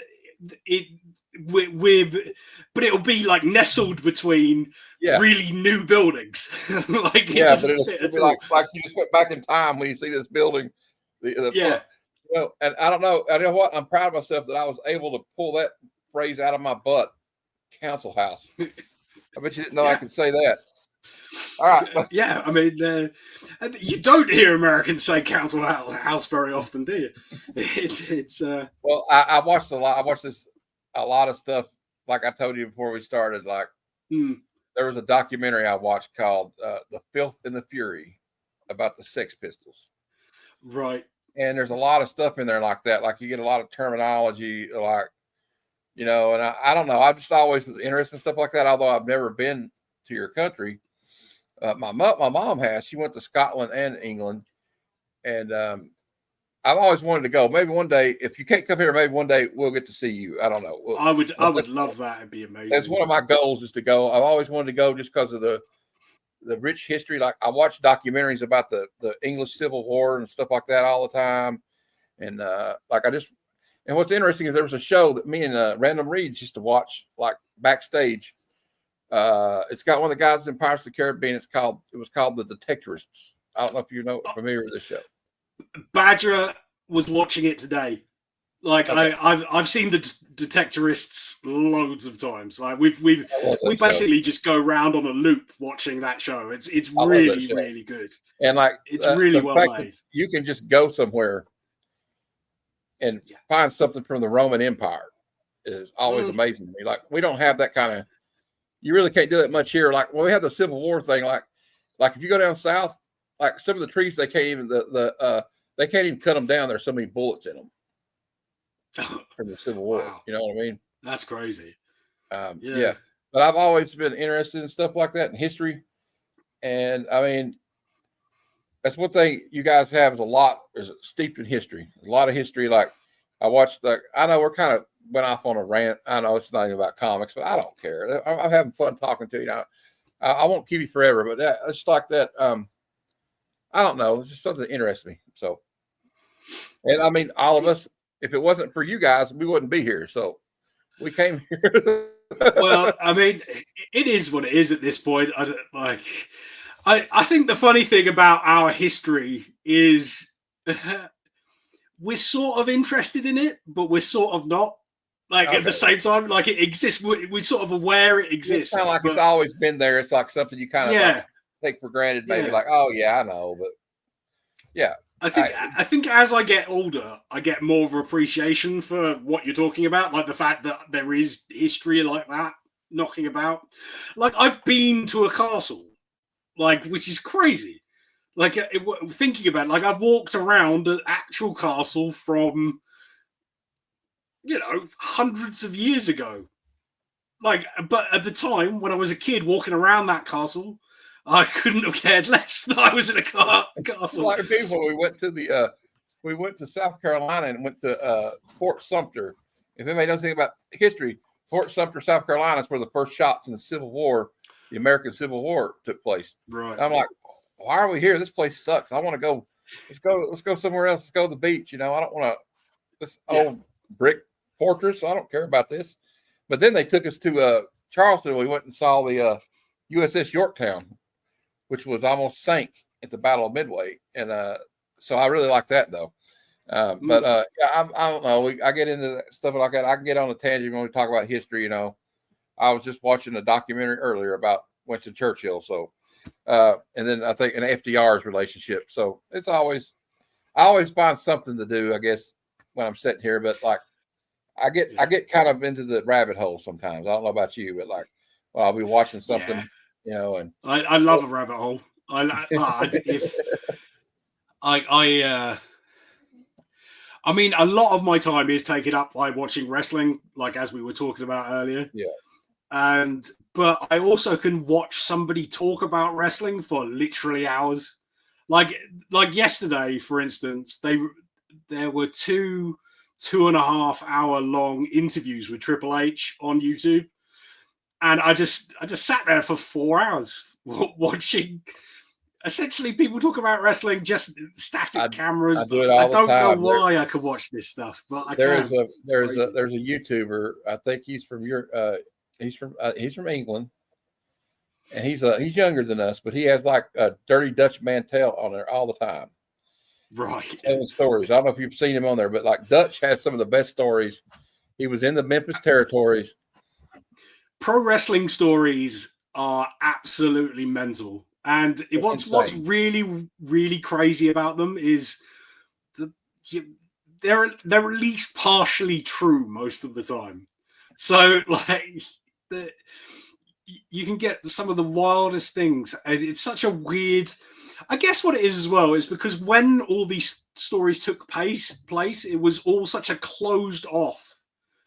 but it'll be like nestled between really new buildings. Like but it'll be like you just went back in time when you see this building. Well, and I don't know. I know what, I'm proud of myself that I was able to pull that phrase out of my butt. Council house. I bet you didn't know I could say that. All right. Yeah, I mean, you don't hear Americans say council house very often, do you? It's well, I watched a lot. I watched a lot of stuff. Like I told you before we started, like there was a documentary I watched called "The Filth and the Fury" about the Sex Pistols. Right. And there's a lot of stuff in there like that. Like you get a lot of terminology, like, and I don't know. I just always was interested in stuff like that. Although I've never been to your country, my mom has. She went to Scotland and England, and I've always wanted to go. Maybe one day, if you can't come here, maybe one day we'll get to see you. I don't know. I would love that. It'd be amazing. That's one of my goals is to go. I've always wanted to go just because of the rich history. Like I watch documentaries about the English Civil War and stuff like that all the time. And and what's interesting is there was a show that me and Random Reeds used to watch like backstage. It's got one of the guys in Pirates of the Caribbean. It was called The Detectorists. I don't know if you're familiar with this show. Badger was watching it today. Like okay. I've seen the Detectorists loads of times. Like we basically just go around on a loop watching that show. It's really really good. And like it's really well made. You can just go somewhere and find something from the Roman Empire is always amazing to me. Like we don't have that kind of. You really can't do that much here. Like we have the Civil War thing. Like if you go down south, like some of the trees they can't even they can't even cut them down. There's so many bullets in them. From the Civil War, wow. You know what I mean? That's crazy. Yeah, but I've always been interested in stuff like that in history, and I mean, that's one thing you guys have is steeped in history. A lot of history. Like I watched I know we're kind of went off on a rant. I know it's not even about comics, but I don't care. I'm having fun talking to you now. I won't keep you forever, but it's like that. I don't know. It's just something that interests me. So, and I mean, all of us. If it wasn't for you guys, we wouldn't be here. So we came here. Well, I mean, it is what it is at this point. I think the funny thing about our history is we're sort of interested in it, but we're sort of not. Like at the same time, like it exists. We're sort of aware it exists. It's kind of like it's always been there. It's like something you kind of like take for granted. Maybe like, oh yeah, I know, but yeah. I think as I get older, I get more of an appreciation for what you're talking about, like the fact that there is history like that knocking about. Like I've been to a castle, like which is crazy. Like thinking about it, like I've walked around an actual castle from, hundreds of years ago. Like, but at the time when I was a kid walking around that castle, I couldn't have cared less that I was in a castle. A lot of people. We went to South Carolina and went to Fort Sumter. If anybody knows anything about history, Fort Sumter, South Carolina is where the first shots in the Civil War, the American Civil War, took place. Right. And I'm like, why are we here? This place sucks. I want to go. Let's go somewhere else. Let's go to the beach. I don't want to this old brick fortress. I don't care about this. But then they took us to Charleston. We went and saw the USS Yorktown, which was almost sank at the Battle of Midway. And so I really like that, though. Yeah, I don't know. I get into stuff like that. I can get on a tangent when we talk about history. I was just watching a documentary earlier about Winston Churchill. So, and then I think an FDR's relationship. So I always find something to do, I guess, when I'm sitting here. But like, I get kind of into the rabbit hole sometimes. I don't know about you, but like, well, I'll be watching something, and I love a rabbit hole. I mean, a lot of my time is taken up by watching wrestling, like as we were talking about earlier. Yeah. But I also can watch somebody talk about wrestling for literally hours. Like yesterday, for instance, there were 2.5 hour long interviews with Triple H on YouTube, and I just sat there for 4 hours watching. Essentially, people talk about wrestling, just static cameras. I do it all the time. I don't know why I could watch this stuff, but there's a YouTuber. I think he's from he's from England, and he's younger than us, but he has like a Dirty Dutch Mantel on there all the time. Right. Telling stories. I don't know if you've seen him on there, but like Dutch has some of the best stories. He was in the Memphis territories. Pro wrestling stories are absolutely mental. And what's really, really crazy about them is that they're at least partially true most of the time. So like you can get some of the wildest things, and it's such a weird. I guess what it is as well is because when all these stories took place, it was all such a closed off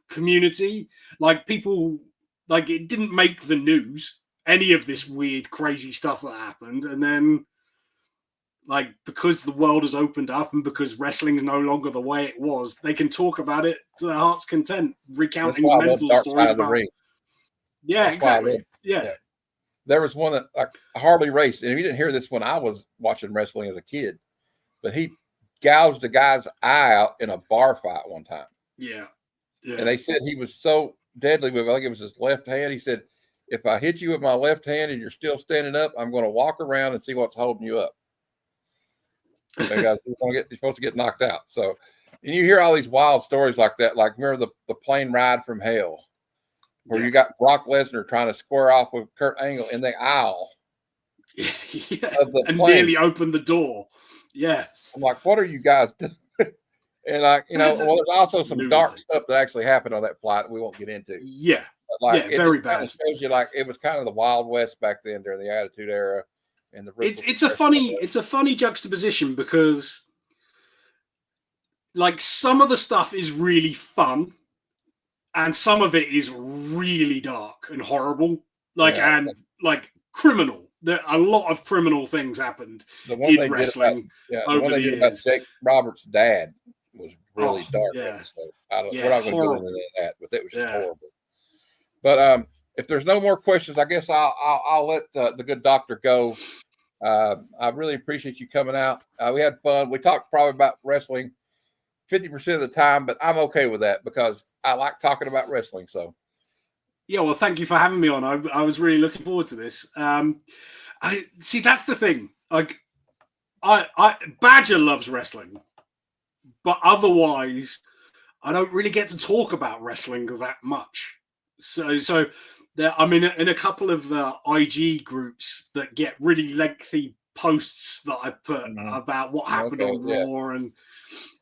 community. Like people, like it didn't make the news. Any of this weird, crazy stuff that happened, and then, like, because the world has opened up and because wrestling is no longer the way it was, they can talk about it to their heart's content, recounting mental stories about. Yeah, That's exactly. Yeah. There was one like Harley Race, and if you didn't hear this when I was watching wrestling as a kid, but he gouged a guy's eye out in a bar fight one time. Yeah. And they said he was so deadly with, I think it was his left hand. He said, if I hit you with my left hand and you're still standing up, I'm going to walk around and see what's holding you up. Because you're supposed to get knocked out. So, and you hear all these wild stories like that. Like, remember the plane ride from hell, where you got Brock Lesnar trying to square off with Kurt Angle in the aisle of the plane. Nearly opened the door. Yeah. I'm like, what are you guys doing? And there's also some dark stuff that actually happened on that flight we won't get into. Yeah. Like, very bad. Kind of shows you like it was kind of the Wild West back then during the Attitude Era, and the it's a funny juxtaposition because like some of the stuff is really fun, and some of it is really dark and horrible, like criminal. A lot of criminal things happened in wrestling. The one they did about Jake Roberts' dad was really dark. Yeah. We're not going to go into that, but that was just horrible. But if there's no more questions, I guess I'll let the good doctor go. I really appreciate you coming out. We had fun. We talked probably about wrestling 50% of the time, but I'm okay with that because I like talking about wrestling. So, yeah, well, thank you for having me on. I was really looking forward to this. I see. That's the thing. Like, Badger loves wrestling, but otherwise, I don't really get to talk about wrestling that much. So I'm in a couple of IG groups that get really lengthy posts that I put about what happened on Raw,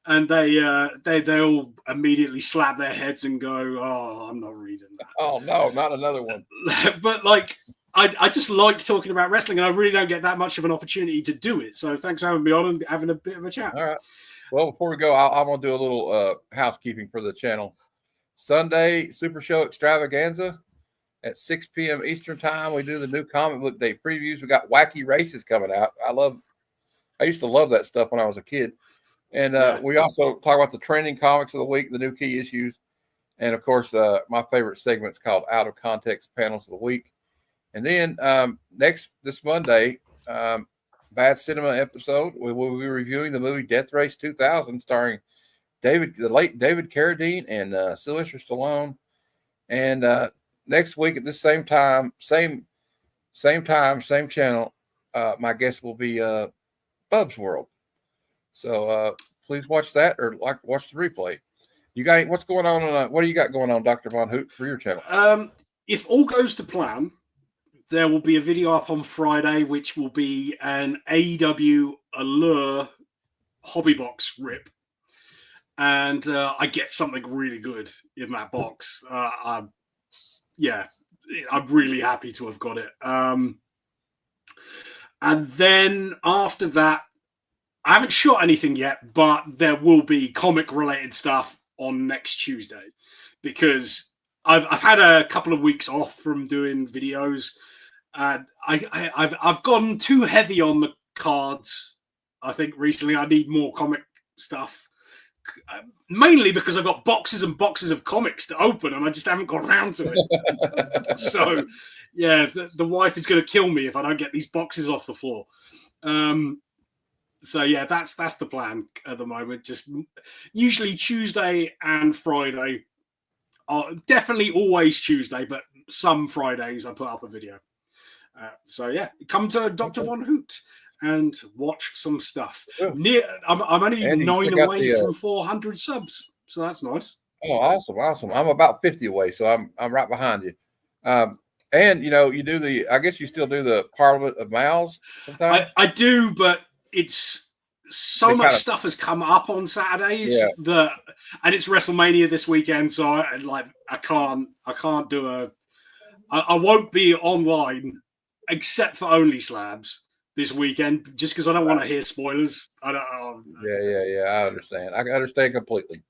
and they all immediately slap their heads and go, "Oh, I'm not reading that." Oh no, not another one. But like, I just like talking about wrestling, and I really don't get that much of an opportunity to do it. So thanks for having me on and having a bit of a chat. All right. Well, before we go, I'm going to do a little housekeeping for the channel. Sunday Super Show Extravaganza at 6 p.m. Eastern Time. We do the new comic book day previews. We got wacky races coming out. I used to love that stuff when I was a kid. And we also talk about the trending comics of the week, the new key issues, and of course, my favorite segment's called Out of Context Panels of the Week. And then this Monday, Bad Cinema episode, we will be reviewing the movie Death Race 2000, starring the late David Carradine and Sylvester Stallone. And next week at this same time, same channel, my guest will be Bub's World. So please watch that or watch the replay. You got what's going on? What do you got going on, Doctor Von Hoot, for your channel? If all goes to plan, there will be a video up on Friday, which will be an AEW Allure hobby box rip, and I get something really good in that box. I'm really happy to have got it. And then after that, I haven't shot anything yet, but there will be comic related stuff on next Tuesday, because I've had a couple of weeks off from doing videos, and I've gone too heavy on the cards. I think recently I need more comic stuff, mainly because I've got boxes and boxes of comics to open, and I just haven't got around to it. So, yeah, the wife is going to kill me if I don't get these boxes off the floor. So yeah, that's the plan at the moment. Just usually Tuesday and Friday. Definitely always Tuesday, but some Fridays I put up a video. So yeah, come to Doctor Von Hoot and watch some stuff. Yeah. I'm only 9 away from 400 subs, so that's nice. Oh, awesome! I'm about 50 away, so I'm right behind you. And you do I guess you still do the Parliament of Mals sometimes. I do, but it's so much stuff has come up on Saturdays and it's WrestleMania this weekend, so I can't do I won't be online except for Only Slabs this weekend, just because I don't want to hear spoilers. I understand. I understand completely.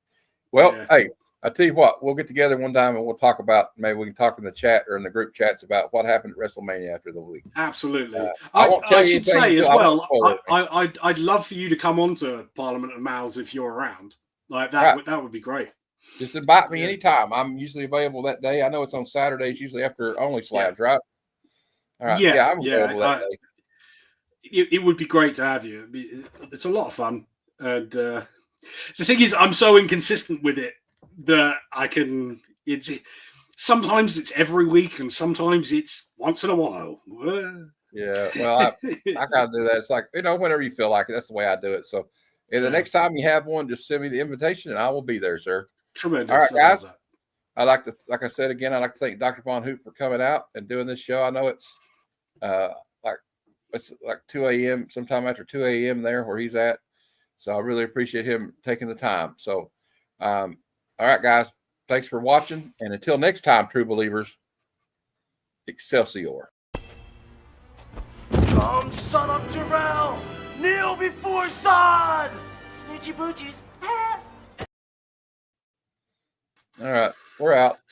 Well, hey, I tell you what, we'll get together one time and we'll talk about, maybe we can talk in the chat or in the group chats about what happened at WrestleMania after the week. Absolutely. I should say as well, I'd love for you to come on to Parliament of Mals if you're around. Like that, that would be great. Just invite me anytime. I'm usually available that day. I know it's on Saturdays, usually after Only Slabs, right? All right. Yeah, I'm available that day. It would be great to have you. It's a lot of fun. And the thing is, I'm so inconsistent with it that sometimes it's every week and sometimes it's once in a while. Yeah, well, I gotta do that. It's like, whenever you feel like it, that's the way I do it. So the next time you have one, just send me the invitation and I will be there, sir. Tremendous. All right, guys. Like I said again, I'd like to thank Dr. Von Hoot for coming out and doing this show. I know it's like 2 a.m. sometime after 2 a.m. there where he's at. So I really appreciate him taking the time. So all right, guys, thanks for watching. And until next time, true believers, Excelsior. Come, son of Jarrell, kneel before Sod! Snoochie boochies. All right, we're out.